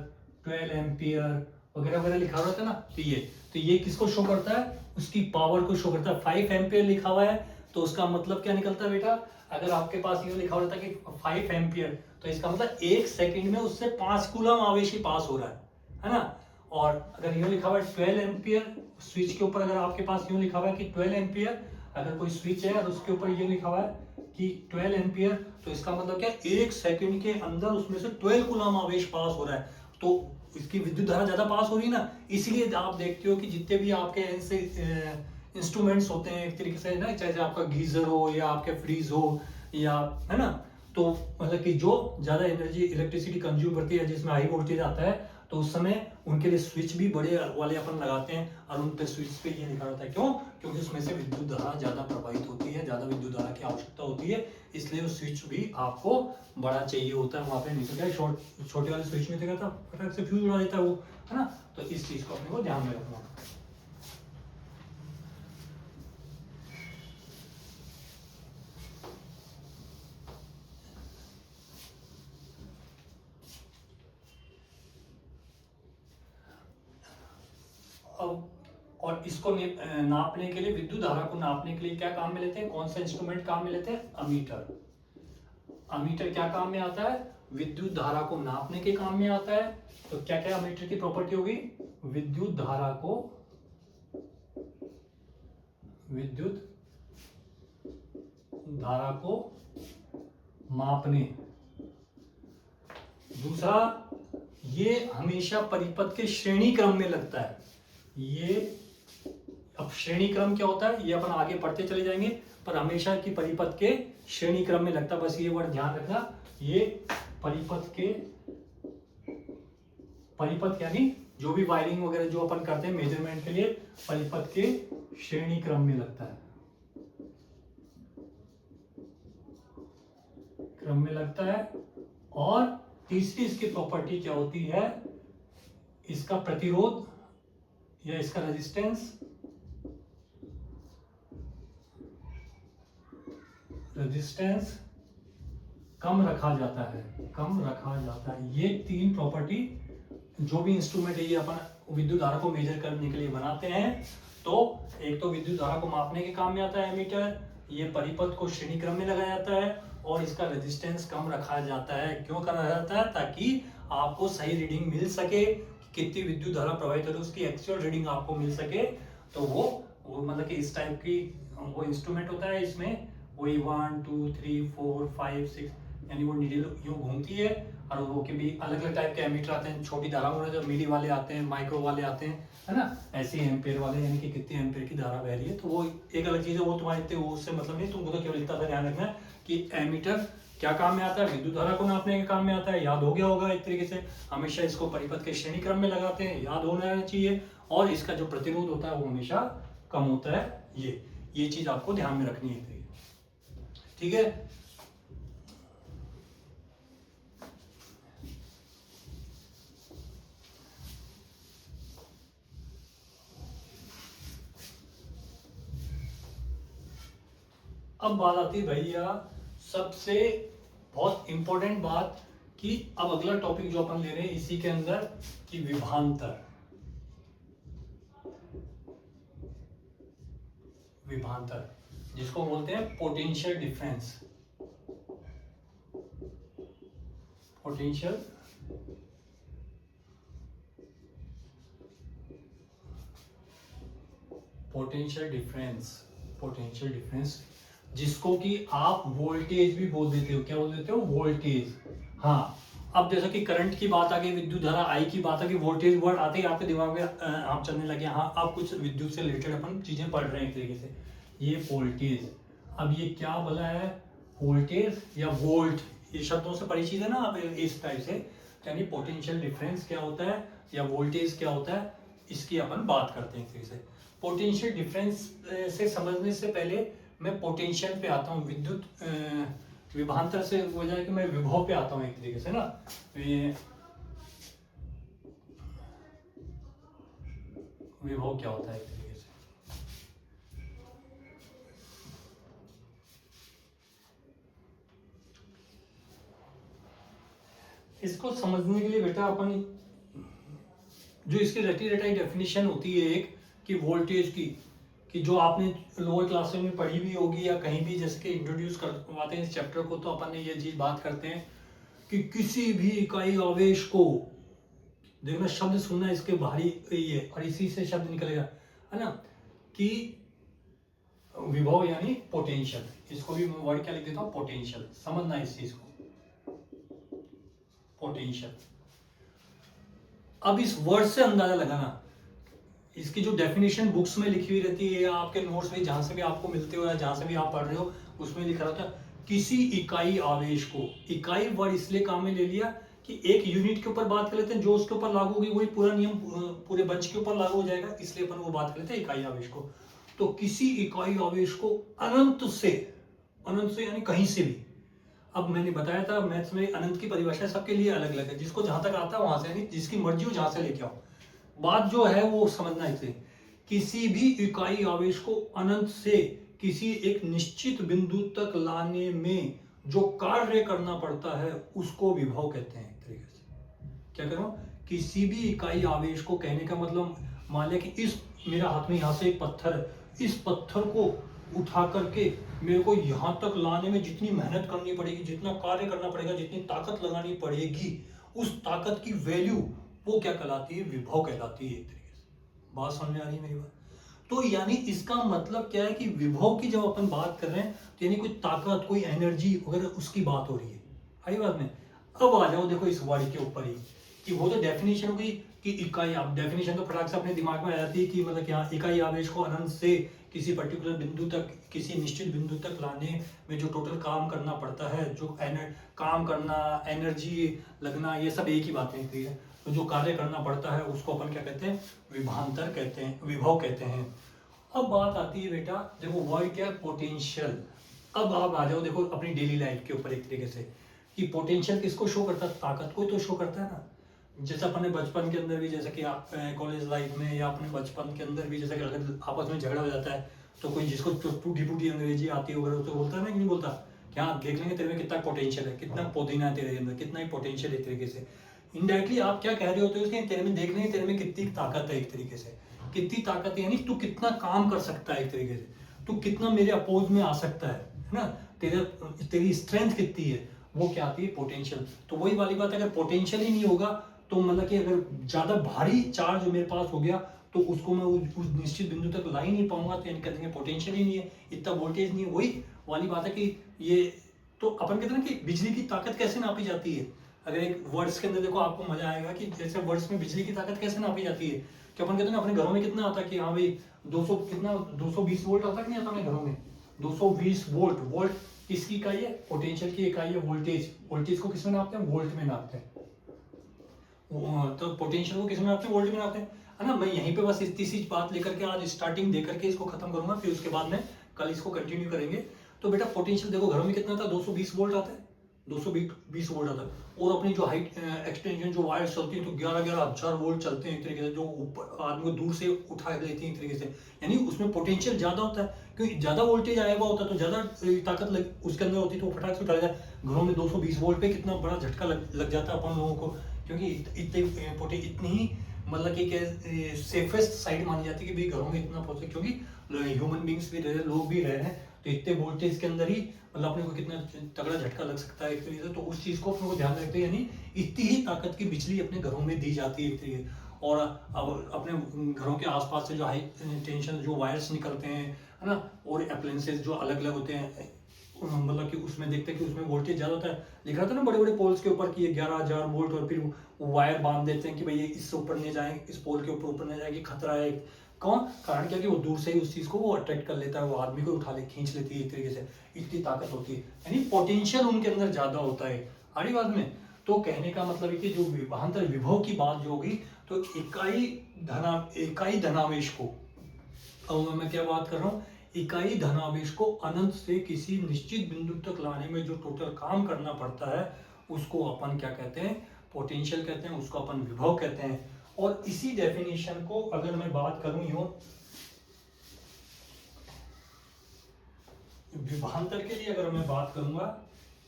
12 एम्पियर वगैरह वगैरह लिखा होता है ना। तो ये किसको शो करता है, उसकी पावर को शो करता है। 5 एम्पियर लिखा हुआ है तो उसका मतलब क्या निकलता है बेटा, अगर आपके पास ये लिखा होता है कि 5 एम्पियर, तो इसका मतलब 1 सेकंड में उससे 5 कूलम आवेश ही पास हो रहा है ना। और अगर यूं लिखा हुआ है 12 एम्पियर, स्विच के ऊपर अगर आपके पास यूं लिखा हुआ है कि 12 एम्पियर, अगर कोई स्विच है और उसके ऊपर ये लिखा हुआ है कि 12 एम्पियर, तो इसका मतलब क्या, 1 सेकंड के अंदर उसमें से 12 कूलम आवेश पास हो रहा है। तो इसकी विद्युत धारा ज्यादा पास हो रही है ना। इसलिए आप देखते हो कि जितने भी आपके ऐसे इंस्ट्रूमेंट्स होते हैं एक तरीके से ना, चाहे आपका गीजर हो या आपके फ्रीज हो या, है ना, तो मतलब कि जो ज्यादा एनर्जी इलेक्ट्रिसिटी कंज्यूम करती है, जिसमें हाई वोल्टेज आता है, तो उस समय उनके लिए स्विच भी बड़े वाले अपन लगाते हैं, और उन पे स्विच पे ये लिखा रहता है। क्यों, क्योंकि उसमें से विद्युत धारा ज्यादा प्रवाहित होती है, ज्यादा विद्युत धारा की आवश्यकता होती है, इसलिए वो स्विच भी आपको बड़ा चाहिए होता है वहां पे। नहीं तो क्या छोटे वाले स्विच में देखा था फटाक से फ्यूज उड़ा देता है वो, है ना। तो इस चीज को अपने को ध्यान में रखना। और इसको नापने के लिए, विद्युत धारा को नापने के लिए क्या काम में लेते हैं, कौन सा इंस्ट्रूमेंट काम में लेते हैं, अमीटर। अमीटर क्या काम में आता है, विद्युत धारा को नापने के काम में आता है। तो क्या क्या एमीटर की प्रॉपर्टी होगी? विद्युत धारा को मापने। दूसरा, ये हमेशा परिपथ के श्रेणी क्रम में लगता है। ये अब श्रेणी क्रम क्या होता है ये अपन आगे पढ़ते चले जाएंगे, पर हमेशा की परिपथ के श्रेणी क्रम में लगता है। बस ये वर्ड ध्यान रखना, ये परिपथ यानी जो भी वायरिंग वगैरह जो अपन करते हैं मेजरमेंट के लिए, परिपथ के श्रेणी क्रम में लगता है, क्रम में लगता है। और तीसरी इसकी प्रॉपर्टी क्या होती है? इसका प्रतिरोध या इसका रेजिस्टेंस कम रखा जाता है। ये तीन प्रॉपर्टी जो भी इंस्ट्रूमेंट है ये अपन विद्युत धारा को मेजर करने के लिए बनाते हैं। तो एक तो विद्युत धारा को मापने के काम में आता है एमीटर, ये परिपथ को श्रेणी क्रम में लगाया जाता है, और इसका रेजिस्टेंस कम रखा जाता है। क्यों करा जाता है? ताकि आपको सही रीडिंग मिल सके, कितनी विद्युत धारा प्रवाहित हो रही है उसकी एक्चुअल रीडिंग आपको मिल सके। तो वो मतलब कि इस टाइप की वो इंस्ट्रूमेंट होता है, इसमें वही 1 2 3 4 5 6 यानी वो नीडल यूं घूमती है। और वो के भी अलग अलग टाइप के एमीटर आते हैं, छोटी धारा वाले जो मिली वाले आते हैं, माइक्रो वाले आते हैं, है ना, ऐसे एम्पेयर वाले, यानी कि कितने एम्पेयर की धारा बह रही है। तो वो एक अलग चीज है, वो तुम्हारे इतने उससे मतलब नहीं, तुमको तो केवल इतना सा ध्यान रखना है कि एमीटर क्या काम में आता है? विद्युत धारा को नापने के काम में आता है। याद हो गया होगा एक तरीके से। हमेशा इसको परिपथ के श्रेणी क्रम में लगाते हैं, याद होना चाहिए। और इसका जो प्रतिरोध होता है वो हमेशा कम होता है। ये चीज आपको ध्यान में रखनी है, ठीक है। अब बात आती है भैया सबसे बहुत इंपॉर्टेंट बात, कि अब अगला टॉपिक जो अपन ले रहे हैं इसी के अंदर, कि विभवांतर। जिसको बोलते हैं पोटेंशियल डिफरेंस। पोटेंशियल डिफरेंस जिसको कि आप वोल्टेज भी बोल देते हो। क्या बोल देते हो? वोल्टेज। हाँ, अब जैसा कि करंट की बात आ गई, विद्युत धारा आई की बात आ गई, वोल्टेज वर्ड आते ही आपके दिमाग में आप चलने लगे। हाँ, आप कुछ विद्युत से रिलेटेड अपन चीजें पढ़ रहे हैं एक तरीके से। ये वोल्टेज, अब ये क्या बोला है? वोल्टेज या वोल्ट, ये शब्दों से परिचित है ना आप इस टाइप से। यानी पोटेंशियल डिफरेंस क्या होता है या वोल्टेज क्या होता है, इसकी अपन बात करते हैं एक तरीके से। पोटेंशियल डिफरेंस से समझने से पहले मैं पोटेंशियल पे आता हूँ। विद्युत विभवांतर से हो जाए कि मैं विभव पे आता हूँ एक तरीके से ना। विभव क्या होता है एक तरीके से? इसको समझने के लिए बेटा अपन जो इसकी रटी रटाई डेफिनेशन होती है एक, कि वोल्टेज की, कि जो आपने लोअर क्लास में पढ़ी भी होगी या कहीं भी जैसे कि इंट्रोड्यूस करवाते हैं इस चैप्टर को, तो अपन ने ये चीज बात करते हैं कि किसी भी इकाई आवेश को, देखना शब्द सुनना इसके भारी ये, और इसी से शब्द निकलेगा, है ना, कि विभव यानी पोटेंशियल। इसको भी मैं वर्ड क्या लिख देता हूँ? पोटेंशियल। समझना इस चीज को, पोटेंशियल। अब इस वर्ड से अंदाजा लगाना, इसकी जो डेफिनेशन बुक्स में लिखी हुई रहती है या आपके नोट्स में जहां से भी आपको मिलते हो या जहां से भी आप पढ़ रहे हो उसमें लिखा रहता है किसी इकाई आवेश को। इकाई वर्ड इसलिए काम में ले लिया कि एक यूनिट के ऊपर बात कर लेते हैं, जो उसके ऊपर लागू होगी वही पूरा नियम पूरे बंच के ऊपर लागू हो जाएगा, इसलिए अपन वो बात कर लेते हैं इकाई आवेश को। तो किसी इकाई आवेश को अनंत से यानी कहीं से भी। अब मैंने बताया था मैथ्स में अनंत की परिभाषा सबके लिए अलग अलग है, जिसको जहां तक आता है वहां से, यानी जिसकी मर्जी हो जहां से लेके आओ। बात जो है वो समझना इसे, किसी भी इकाई आवेश को अनंत से किसी एक निश्चित बिंदु तक लाने में जो कार्य करना पड़ता है उसको विभव कहते हैं एक तरीके से। क्या करो? किसी भी इकाई आवेश को, कहने का मतलब मान लिया कि इस मेरा हाथ में यहां से एक पत्थर है, इस पत्थर को उठा करके मेरे को यहाँ तक लाने में जितनी मेहनत करनी पड़ेगी, जितना कार्य करना पड़ेगा, जितनी ताकत लगानी पड़ेगी, उस ताकत की वैल्यू वो क्या कहलाती है? विभव कहलाती है। एक तरीके से बात समझ में आ रही है मेरी बात? तो यानी इसका मतलब क्या है कि विभव की जब अपन बात कर रहे हैं तो यानी कोई ताकत, कोई एनर्जी वगैरह उसकी बात हो रही है। आई बात में? अब आ जाओ देखो इस वर्ड के ऊपर ही कि वो तो डेफिनेशन हो गई कि इकाई, आप डेफिनेशन तो फटाक से अपने दिमाग में आ जाती है कि मतलब क्या, इकाई आवेश को अनंत से किसी पर्टिकुलर बिंदु तक, किसी निश्चित बिंदु तक लाने में जो टोटल काम करना पड़ता है, जो काम करना, एनर्जी लगना, ये सब एक ही बातें होती है। तो जो कार्य करना पड़ता है उसको अपन क्या कहते हैं? विभांतर कहते हैं, विभव कहते हैं। अब बात आती है बेटा, देखो वर्ड क्या है? पोटेंशियल। अब आप आ जाओ देखो अपनी डेली लाइफ के ऊपर एक तरीके से कि पोटेंशियल किसको शो करता है? ताकत को तो शो करता है ना। जैसे अपने बचपन के अंदर भी, जैसे कि आप कॉलेज लाइफ में या अपने बचपन के अंदर भी, जैसे कि अगर आपस में झगड़ा हो जाता है तो कोई जिसको टूटी फूटी अंग्रेजी आती है वगैरह तो बोलता है ना कि नहीं बोलता, क्या देख लेंगे तेरे में कितना पोटेंशियल है, कितना पुदीना है तेरे अंदर, कितना ही पोटेंशियल एक तरीके से। इनडायरेक्टली आप क्या कह रहे होते हो उसके, तेरे में देख लेंगे तेरे में कितनी ताकत है, एक तरीके से कितनी ताकत है, यानी तू कितना काम कर सकता है, एक तरीके से तू कितना मेरे अपोज में आ सकता है ना, तेरी स्ट्रेंथ कितनी है, वो क्या आती है? पोटेंशियल। तो वही वाली बात है, अगर पोटेंशियल ही नहीं होगा तो मतलब कि अगर ज्यादा भारी चार्ज मेरे पास हो गया तो उसको मैं उस निश्चित बिंदु तक ला ही नहीं पाऊंगा, तो यानी कहते हैं पोटेंशियल ही नहीं है, इतना वोल्टेज नहीं है। वही वाली बात है कि ये तो अपन कहते हैं कि बिजली की ताकत कैसे नापी जाती है। अगर एक वर्ड्स के अंदर देखो आपको मजा आएगा कि जैसे वर्ड्स में बिजली की ताकत कैसे नापी जाती है, कि अपन कहते हैं अपने घरों में कितना आता है कि हाँ भाई 200 कितना 220 वोल्ट आता कि नहीं आता अपने घरों में? 220 वोल्ट। वोल्ट किसकी इकाई है? पोटेंशियल की इकाई है वोल्टेज। वोल्टेज को किसमें नापते हैं? वोल्ट में नापते हैं। तो पोटेंशियल को किसमें नापते हैं? वोल्ट में नापते हैं, है ना। मैं यहीं पे बस इतनी सी बात लेकर के आज स्टार्टिंग देकर के इसको खत्म करूंगा, फिर उसके बाद में कल इसको कंटिन्यू करेंगे। तो बेटा पोटेंशियल देखो घरों में कितना था? 220 वोल्ट आता है, 220 वोल्ट आता है। और अपनी जो हाइट एक्सटेंशन जो वायर चलती है तो 11,000 वोल्ट चलते हैं एक तरीके से, जो ऊपर आदमी को दूर से उठा लेती है एक तरीके से, यानी उसमें पोटेंशियल ज्यादा होता है, क्योंकि ज्यादा वोल्टेज आया हुआ होता है तो ज्यादा ताकत उसके अंदर होती है, तो वो फटाक से उठा लेता है। घरों में 220 वोल्ट पे कितना बड़ा झटका लग जाता है अपन लोगों को, क्योंकि इतनी ही मतलब कि सेफेस्ट साइड मानी जाती है कि भाई घरों में इतना पहुंचे, क्योंकि ह्यूमन बींग्स भी रह रहे, लोग भी रह रहे हैं, तो इतने वोल्टेज के अंदर ही मतलब अपने को कितना तगड़ा झटका लग सकता है एक तरीके से। तो उस चीज को अपने को ध्यान रखते हैं, यानी इतनी ही ताकत की बिजली अपने घरों में दी जाती है एक तरीके। और अब अपने घरों के आसपास से जो हाई टेंशन जो वायर्स निकलते हैं, है ना, और अप्लायंसेस जो अलग अलग होते हैं, मतलब कि उसमें देखते हैं कि उसमें वोल्टेज ज्यादा होता है, लिखा था ना बड़े बड़े पोल्स के ऊपर कि ये 11,000 वोल्ट, और फिर वायर बांध देते हैं कि भाई ये इससे ऊपर नहीं जाए, इस पोल के ऊपर नहीं जाएगी, खतरा है। कौन? कारण क्या कि वो दूर से ही उस चीज को वो अट्रैक्ट कर लेता है, वो आदमी को उठा ले, खींच लेती है एक तरीके से, इतनी ताकत होती है, यानी पोटेंशियल उनके अंदर ज्यादा होता है। आड़ी बात में तो कहने का मतलब है कि जो विभांतर विभव की बात जो होगी, तो इकाई धनावेश को, अब मैं क्या बात कर रहा हूँ, इकाई धनावेश को अनंत से किसी निश्चित बिंदु तक लाने में जो टोटल काम करना पड़ता है उसको अपन क्या कहते हैं? पोटेंशियल कहते हैं, उसको अपन विभव कहते हैं। और इसी डेफिनेशन को अगर मैं बात करूं यूं विभांतर के लिए, अगर मैं बात करूंगा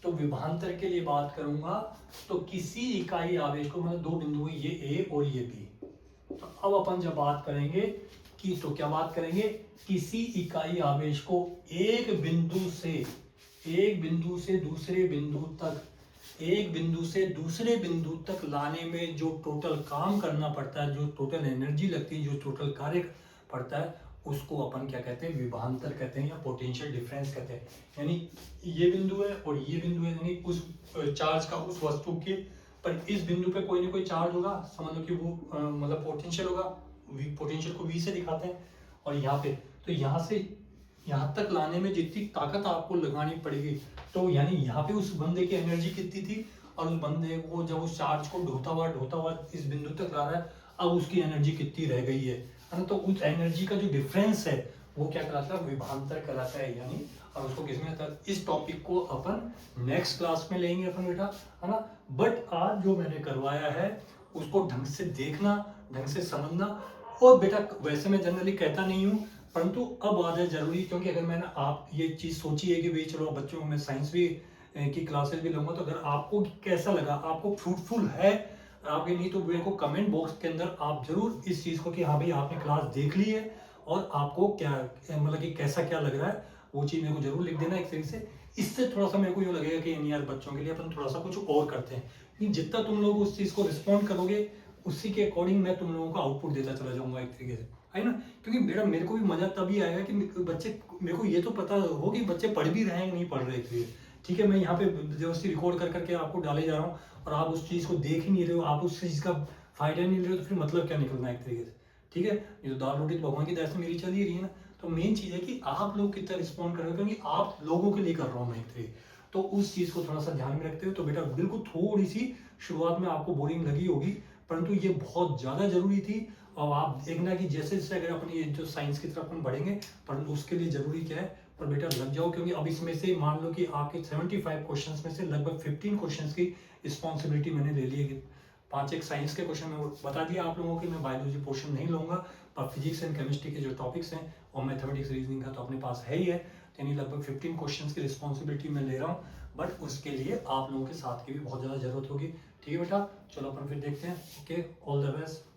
तो विभांतर के लिए बात करूंगा तो किसी इकाई आवेश को, मतलब दो बिंदु है, ये ए और ये बी, तो अब अपन जब बात करेंगे कि तो क्या बात करेंगे? किसी इकाई आवेश को एक बिंदु से दूसरे बिंदु तक, एक बिंदु से दूसरे बिंदु तक लाने में जो टोटल काम करना पड़ता है, जो टोटल एनर्जी लगती है, जो टोटल कार्य पड़ता है, उसको अपन क्या कहते हैं? विभांतर कहते हैं या पोटेंशियल डिफरेंस कहते हैं। यानी ये बिंदु है और ये बिंदु है, यानी उस चार्ज का उस वस्तु के पर इस बिंदु पे कोई ना कोई चार्ज होगा, समझ लो कि वो मतलब पोटेंशियल होगा, पोटेंशियल को वी से दिखाते हैं। और यहाँ पे तो यहाँ से यहाँ तक लाने में जितनी ताकत आपको लगानी पड़ेगी, तो यानी यहाँ पे उस बंदे की एनर्जी कितनी थी, और उस बंदे को जब उस चार्ज को ढोता हुआ इस बिंदु तक ला रहा है, अब उसकी एनर्जी कितनी रह गई है ना, तो उस एनर्जी का जो डिफरेंस है वो क्या कहलाता है? विभांतर कहलाता है, यानी। और उसको किसमें आता है? इस टॉपिक को अपन नेक्स्ट क्लास में लेंगे अपन बेटा, है ना। बट आज जो मैंने करवाया है उसको ढंग से देखना, ढंग से समझना। और बेटा वैसे मैं जनरली कहता नहीं हूँ, परंतु अब आ जाए जरूरी, क्योंकि अगर मैंने आप ये चीज सोची है कि भाई चलो बच्चों को मैं साइंस भी की क्लासेस भी लूंगा, तो अगर आपको कैसा लगा, आपको फ्रूटफुल है आपके, नहीं तो मेरे को कमेंट बॉक्स के अंदर आप जरूर इस चीज को कि हाँ भाई आपने क्लास देख ली है और आपको क्या मतलब कि कैसा क्या लग रहा है, वो चीज़ मेरे को जरूर लिख देना एक तरीके से। इससे थोड़ा सा मेरे को ये लगेगा कि नहीं यार बच्चों के लिए अपन थोड़ा सा कुछ और करते हैं। नहीं, जितना तुम लोग उस चीज़ को रिस्पॉन्ड करोगे उसी के अकॉर्डिंग मैं तुम लोगों को आउटपुट देता चला जाऊंगा एक तरीके से, है ना। क्योंकि मेरे को भी मजा तभी आएगा कि बच्चे, मेरे को ये तो पता हो कि बच्चे पढ़ भी रहे हैं कि नहीं पढ़ रहे एक तरीके से। ठीक है, मैं यहाँ पे जबरदस्ती रिकॉर्ड कर करके आपको डाले जा रहा हूँ और आप उस चीज़ को देख ही नहीं रहे हो, आप उस चीज़ का फायदा नहीं ले रहे हो, तो फिर मतलब क्या निकलना है एक तरीके से। ठीक है, ये तो दाल रोटी तो भगवान की दया से मेरी चल ही रही है ना। तो मेन चीज़ है कि आप लोग कितना रिस्पॉन्ड कर रहे हो, क्योंकि आप लोगों के लिए कर रहा हूँ मैं एक तरीके। तो उस चीज़ को थोड़ा सा ध्यान में रखते हुए, तो बेटा बिल्कुल थोड़ी सी शुरुआत में आपको बोरिंग लगी होगी, परंतु ये बहुत ज़्यादा जरूरी थी। और आप देखना कि जैसे जैसे अगर अपनी ये जो साइंस की तरफ हम बढ़ेंगे, परंतु उसके लिए जरूरी क्या है, पर बेटा लग जाओ। क्योंकि अब इसमें से मान लो कि आपके 75 क्वेश्चंस में से लगभग 15 क्वेश्चंस की रिस्पॉन्सिबिलिटी मैंने ले ली है। 5 एक साइंस के क्वेश्चन में बता दिया आप लोगों की, मैं बायोलॉजी पोर्शन नहीं लूंगा, पर फिजिक्स एंड केमिस्ट्री के जो टॉपिक्स हैं और मैथमेटिक्स रीजनिंग का तो अपने पास है ही है। यानी लगभग 15 क्वेश्चंस की रिस्पॉन्सिबिलिटी मैं ले रहा हूँ, बट उसके लिए आप लोगों के साथ की भी बहुत ज़्यादा जरूरत होगी। ठीक है बेटा, चलो अपन फिर देखते हैं। Okay, all the best.